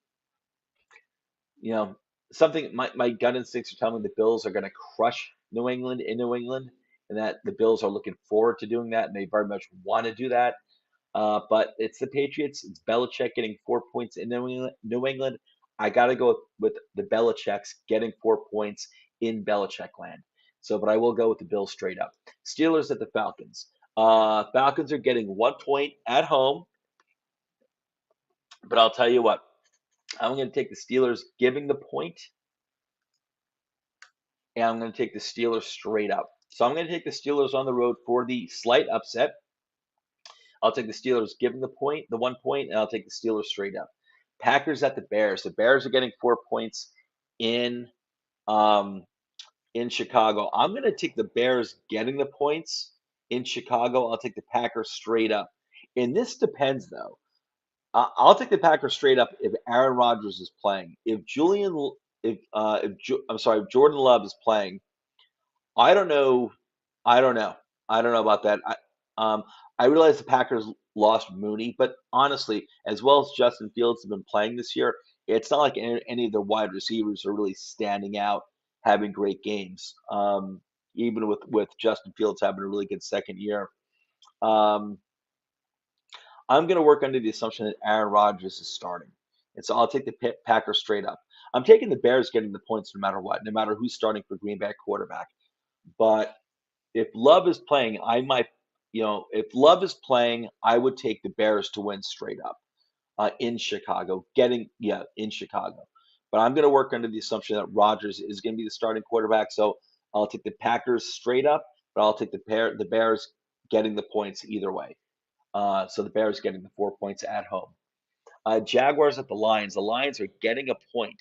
you know, something my gut instincts are telling me the Bills are going to crush New England in New England, and that the Bills are looking forward to doing that, and they very much want to do that. But it's the Patriots. It's Belichick getting 4 points in New England. I got to go with the Belichick's getting 4 points in Belichick land. So, but I will go with the Bills straight up. Steelers at the Falcons. Falcons are getting 1 point at home, but I'll tell you what. I'm going to take the Steelers giving the point, and I'm going to take the Steelers straight up. So I'm going to take the Steelers on the road for the slight upset. I'll take the Steelers giving the 1 point, and I'll take the Steelers straight up. Packers at the Bears. The Bears are getting 4 points in um, in Chicago. I'm going to take the Bears getting the points in Chicago. I'll take the Packers straight up. And this depends, though. I'll take the Packers straight up if Aaron Rodgers is playing. If Jordan Love is playing, I don't know. I don't know. I don't know about that. Um, I realize the Packers lost Mooney, but honestly, as well as Justin Fields have been playing this year, it's not like any of the wide receivers are really standing out, having great games. Even with Justin Fields having a really good second year. Um, I'm going to work under the assumption that Aaron Rodgers is starting. And so I'll take the Packers straight up. I'm taking the Bears getting the points no matter what, no matter who's starting for Green Bay quarterback. But if Love is playing, I might, if Love is playing, I would take the Bears to win straight up in Chicago, in Chicago. But I'm going to work under the assumption that Rodgers is going to be the starting quarterback. So I'll take the Packers straight up, but I'll take the Bears getting the points either way. So the Bears getting the 4 points at home. Jaguars at the Lions. The Lions are getting a point.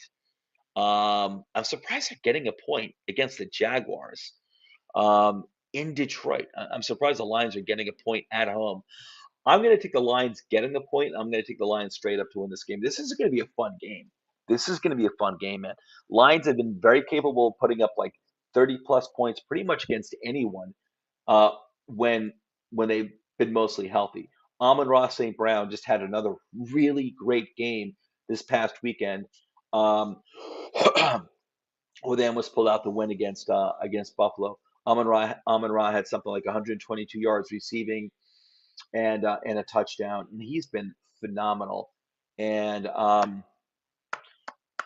I'm surprised they're getting a point against the Jaguars in Detroit. I'm surprised the Lions are getting a point at home. I'm going to take the Lions getting the point. I'm going to take the Lions straight up to win this game. This is going to be a fun game. This is going to be a fun game, man. Lions have been very capable of putting up like 30 plus points pretty much against anyone uh, when they've been mostly healthy. Amon-Ra St. Brown just had another really great game this past weekend. Um, where they almost pulled out the win against Buffalo. Amon-Ra had something like 122 yards receiving and a touchdown, and he's been phenomenal. And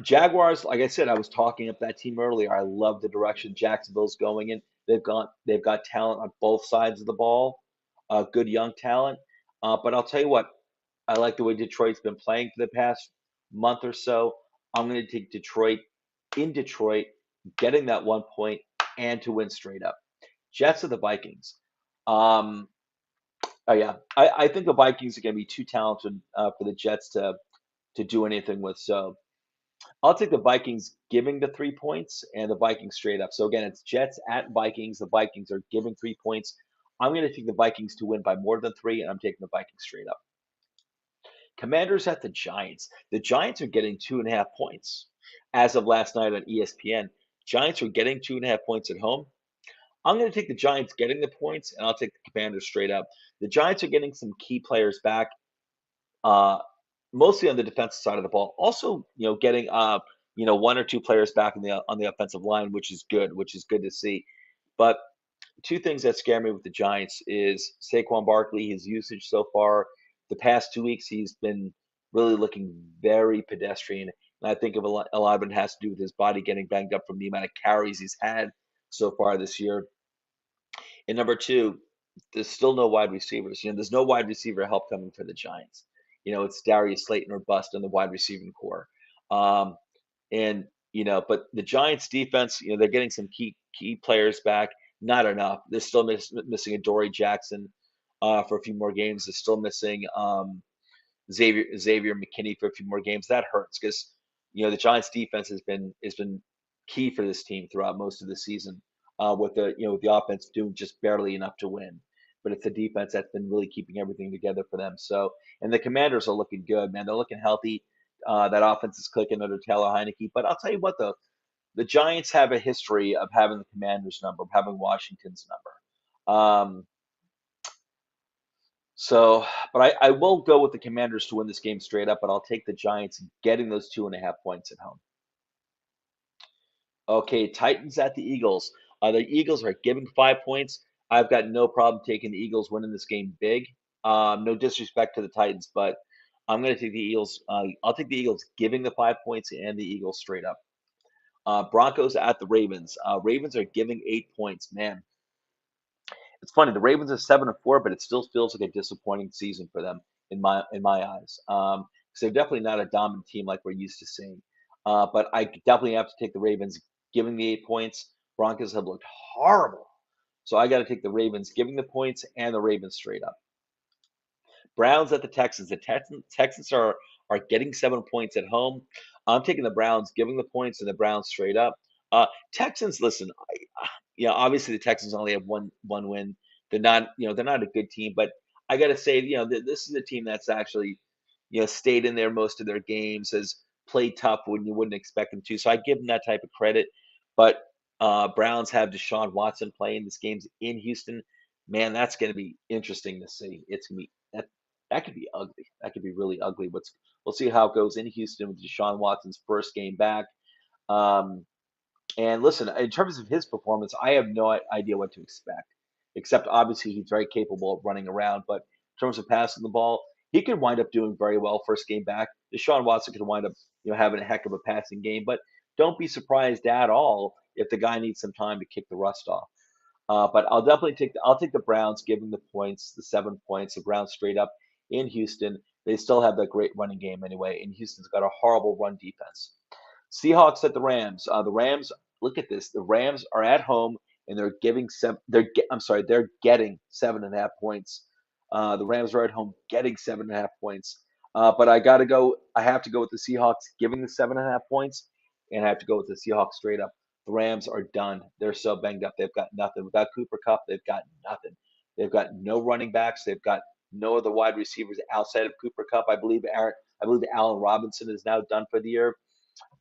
Jaguars, like I said, I was talking up that team earlier. I love the direction Jacksonville's going in. They've got talent on both sides of the ball, good young talent. But I'll tell you what, I like the way Detroit's been playing for the past month or so. I'm going to take Detroit in Detroit, getting that 1 point and to win straight up. Jets of the Vikings. Um, oh yeah, I think the Vikings are going to be too talented for the Jets to do anything with. So I'll take the Vikings giving the 3 points and the Vikings straight up. So again, it's Jets at Vikings. The Vikings are giving 3 points. I'm going to take the Vikings to win by more than three, and I'm taking the Vikings straight up. Commanders at the Giants. The Giants are getting 2.5 points as of last night on ESPN. Giants are getting 2.5 points at home. I'm going to take the Giants getting the points, and I'll take the Commanders straight up. The Giants are getting some key players back, uh, mostly on the defensive side of the ball. Also, getting one or two players back on the offensive line, which is good, to see. But two things that scare me with the Giants is Saquon Barkley, his usage so far. The past 2 weeks, he's been really looking very pedestrian. And I think a lot of it has to do with his body getting banged up from the amount of carries he's had so far this year. And number two, there's still no wide receivers. There's no wide receiver help coming for the Giants. It's Darius Slayton or bust in the wide receiving core. Um, and but the Giants defense, they're getting some key players back. Not enough. They're still missing a Dory Jackson for a few more games. They're still missing Xavier McKinney for a few more games. That hurts because the Giants defense has been key for this team throughout most of the season. With the offense doing just barely enough to win, but it's the defense that's been really keeping everything together for them. So, and the Commanders are looking good, man. They're looking healthy. That offense is clicking under Taylor Heineke. But I'll tell you what, though, the Giants have a history of having the Commanders' number, of having Washington's number. So, but I will go with the Commanders to win this game straight up, but I'll take the Giants getting those 2.5 points at home. Okay, Titans at the Eagles. The Eagles are giving 5 points. I've got no problem taking the Eagles winning this game big. No disrespect to the Titans, but I'm going to take the Eagles. I'll take the Eagles giving the 5 points and the Eagles straight up. Broncos at the Ravens. Ravens are giving 8 points. Man, it's funny. The Ravens are 7-4, but it still feels like a disappointing season for them in my eyes. So they're definitely not a dominant team like we're used to seeing. But I definitely have to take the Ravens giving the 8 points. Broncos have looked horrible, so I got to take the Ravens giving the points and the Ravens straight up. Browns at the Texans. The Texans are getting 7 points at home. I'm taking the Browns, giving the points, and the Browns straight up. Texans, listen, obviously the Texans only have one win. They're not a good team, but I got to say, this is a team that's actually, stayed in there most of their games, has played tough when you wouldn't expect them to. So I give them that type of credit. But Browns have Deshaun Watson playing this game's in Houston. Man, that's going to be interesting to see. It's going to be That could be ugly. That could be really ugly. We'll see how it goes in Houston with Deshaun Watson's first game back. Um, and listen, in terms of his performance, I have no idea what to expect, except obviously he's very capable of running around. But in terms of passing the ball, he could wind up doing very well first game back. Deshaun Watson could wind up, having a heck of a passing game. But don't be surprised at all if the guy needs some time to kick the rust off. But I'll take the Browns, giving the points, the 7 points. The Browns straight up in Houston. They still have that great running game anyway, and Houston's got a horrible run defense. Seahawks at the Rams. The Rams, look at this. The Rams are at home and they're giving seven. I'm sorry, they're getting 7.5 points. The Rams are at home getting 7.5 points. But I gotta go. I have to go with the Seahawks giving the 7.5 points, and I have to go with the Seahawks straight up. The Rams are done. They're so banged up. They've got nothing. Without Cooper Kupp, they've got nothing. They've got no running backs. They've got no other wide receivers outside of Cooper Kupp. I believe Allen Robinson is now done for the year,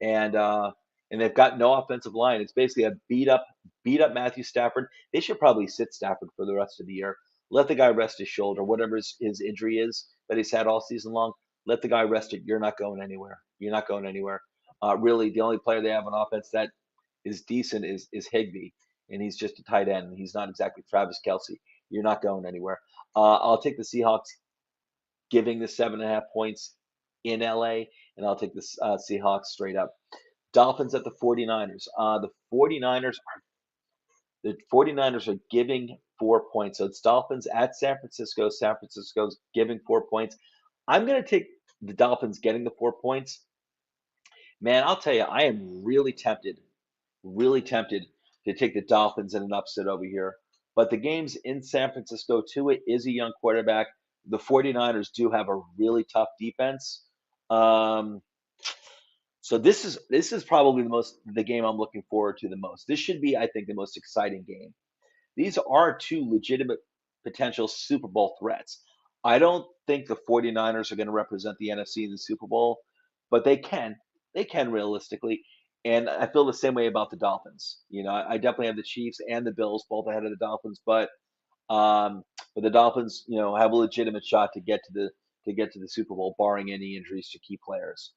and uh, and they've got no offensive line. It's basically a beat up Matthew Stafford. They should probably sit Stafford for the rest of the year. Let the guy rest his shoulder, whatever his injury is that he's had all season long. Let the guy rest it. You're not going anywhere. You're not going anywhere. Really, the only player they have on offense that is decent is Higbee, and he's just a tight end. He's not exactly Travis Kelsey. You're not going anywhere. I'll take the Seahawks giving the 7.5 points in LA, and I'll take the Seahawks straight up. Dolphins at the 49ers. The 49ers are giving 4 points. So it's Dolphins at San Francisco. San Francisco's giving 4 points. I'm going to take the Dolphins getting the 4 points. Man, I'll tell you, I am really tempted to take the Dolphins in an upset over here. But the game's in San Francisco, too. It is a young quarterback. The 49ers do have a really tough defense. Um, so this is probably the game I'm looking forward to the most. This should be, I think, the most exciting game. These are two legitimate potential Super Bowl threats. I don't think the 49ers are going to represent the NFC in the Super Bowl, but they can. They can realistically. And I feel the same way about the Dolphins. I definitely have the Chiefs and the Bills both ahead of the Dolphins, um, but the Dolphins, have a legitimate shot to get to the Super Bowl, barring any injuries to key players.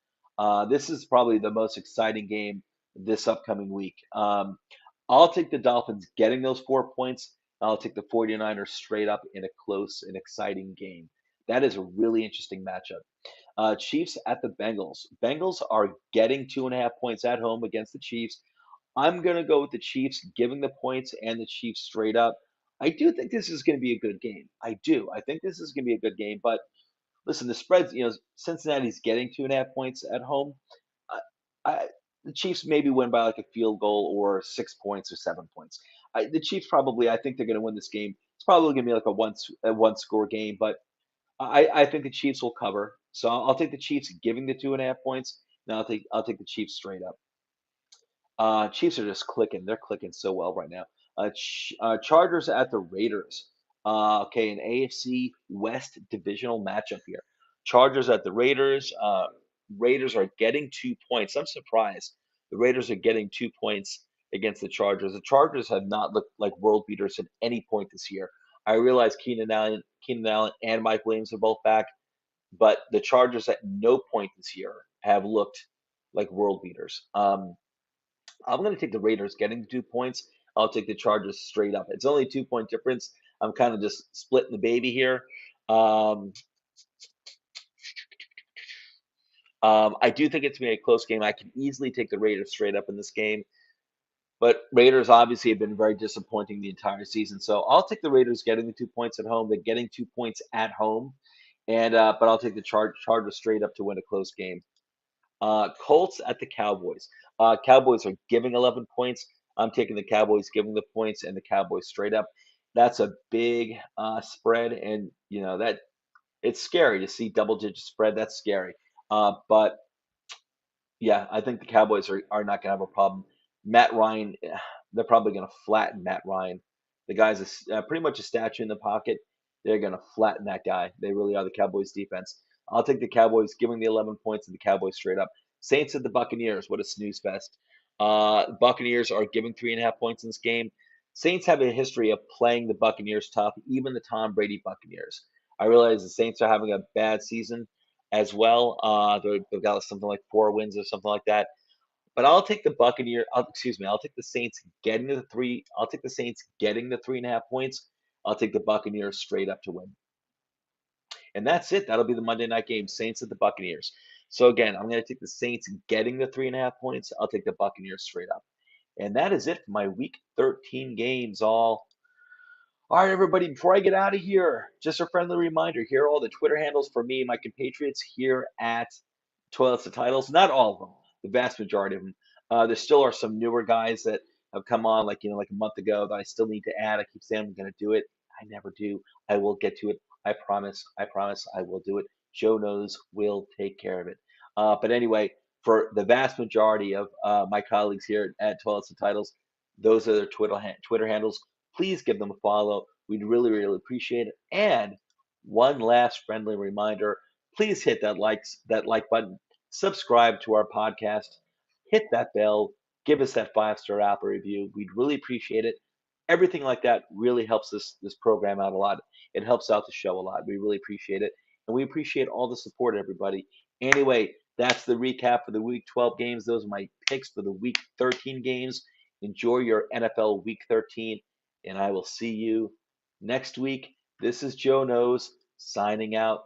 This is probably the most exciting game this upcoming week. I'll take the Dolphins getting those 4 points. I'll take the 49ers straight up in a close and exciting game. That is a really interesting matchup. Chiefs at the Bengals. Bengals are getting 2.5 points at home against the Chiefs. I'm going to go with the Chiefs giving the points and the Chiefs straight up. I do think this is going to be a good game. I do. I think this is going to be a good game. But listen, the spreads, Cincinnati's getting 2.5 points at home. I, I, the Chiefs maybe win by like a field goal or 6 points or 7 points. The Chiefs probably, I think they're going to win this game. It's probably going to be like a one score game, but I think the Chiefs will cover. So I'll take the Chiefs giving the 2.5 points. Now I'll take the Chiefs straight up. Chiefs are just clicking. They're clicking so well right now. Chargers at the Raiders. Okay, an AFC West divisional matchup here. Chargers at the Raiders. Raiders are getting 2 points. I'm surprised. The Raiders are getting 2 points against the Chargers. The Chargers have not looked like world beaters at any point this year. I realize Keenan Allen and Mike Williams are both back, but the Chargers at no point this year have looked like world beaters. I'm going to take the Raiders getting 2 points. I'll take the Chargers straight up. It's only a 2 point difference. I'm kind of just splitting the baby here. Um, I do think it's going to be a close game. I can easily take the Raiders straight up in this game. But Raiders obviously have been very disappointing the entire season. So I'll take the Raiders getting the 2 points at home. They're getting 2 points at home. But I'll take the Chargers straight up to win a close game. Colts at the Cowboys. Cowboys are giving 11 points. I'm taking the Cowboys giving the points and the Cowboys straight up. That's a big spread, and that it's scary to see double digit spread. That's scary. But yeah, I think the Cowboys are not going to have a problem. Matt Ryan, they're probably going to flatten Matt Ryan. The guy's pretty much a statue in the pocket. They're going to flatten that guy. They really are the Cowboys defense. I'll take the Cowboys giving the 11 points and the Cowboys straight up. Saints at the Buccaneers. What a snooze fest. Buccaneers are giving 3.5 points in this game. Saints have a history of playing the Buccaneers tough, even the Tom Brady Buccaneers. I realize the Saints are having a bad season as well. They've got something like 4 wins or something like that. But I'll take the excuse me. I'll take the Saints getting to the three. I'll take the Saints getting the 3.5 points. I'll take the Buccaneers straight up to win. And that's it. That'll be the Monday night game, Saints at the Buccaneers. So again, I'm going to take the Saints getting the 3.5 points. I'll take the Buccaneers straight up. And that is it for my Week 13 games. All right, everybody, before I get out of here, just a friendly reminder, here are all the Twitter handles for me and my compatriots here at Toilets to Titles. Not all of them, the vast majority of them. There still are some newer guys that have come on, like a month ago, that I still need to add. I keep saying I'm going to do it. I never do. I will get to it. I promise. I promise I will do it. Joe knows we'll take care of it. But anyway, for the vast majority of my colleagues here at Toilets to Titles, those are their Twitter handles. Please give them a follow. We'd really, really appreciate it. And one last friendly reminder, please hit that like button, subscribe to our podcast, hit that bell, give us that 5-star Apple review. We'd really appreciate it. Everything like that really helps this program out a lot. It helps out the show a lot. We really appreciate it. And we appreciate all the support, everybody. Anyway, that's the recap for the Week 12 games. Those are my picks for the Week 13 games. Enjoy your NFL Week 13, and I will see you next week. This is Joe Knows signing out.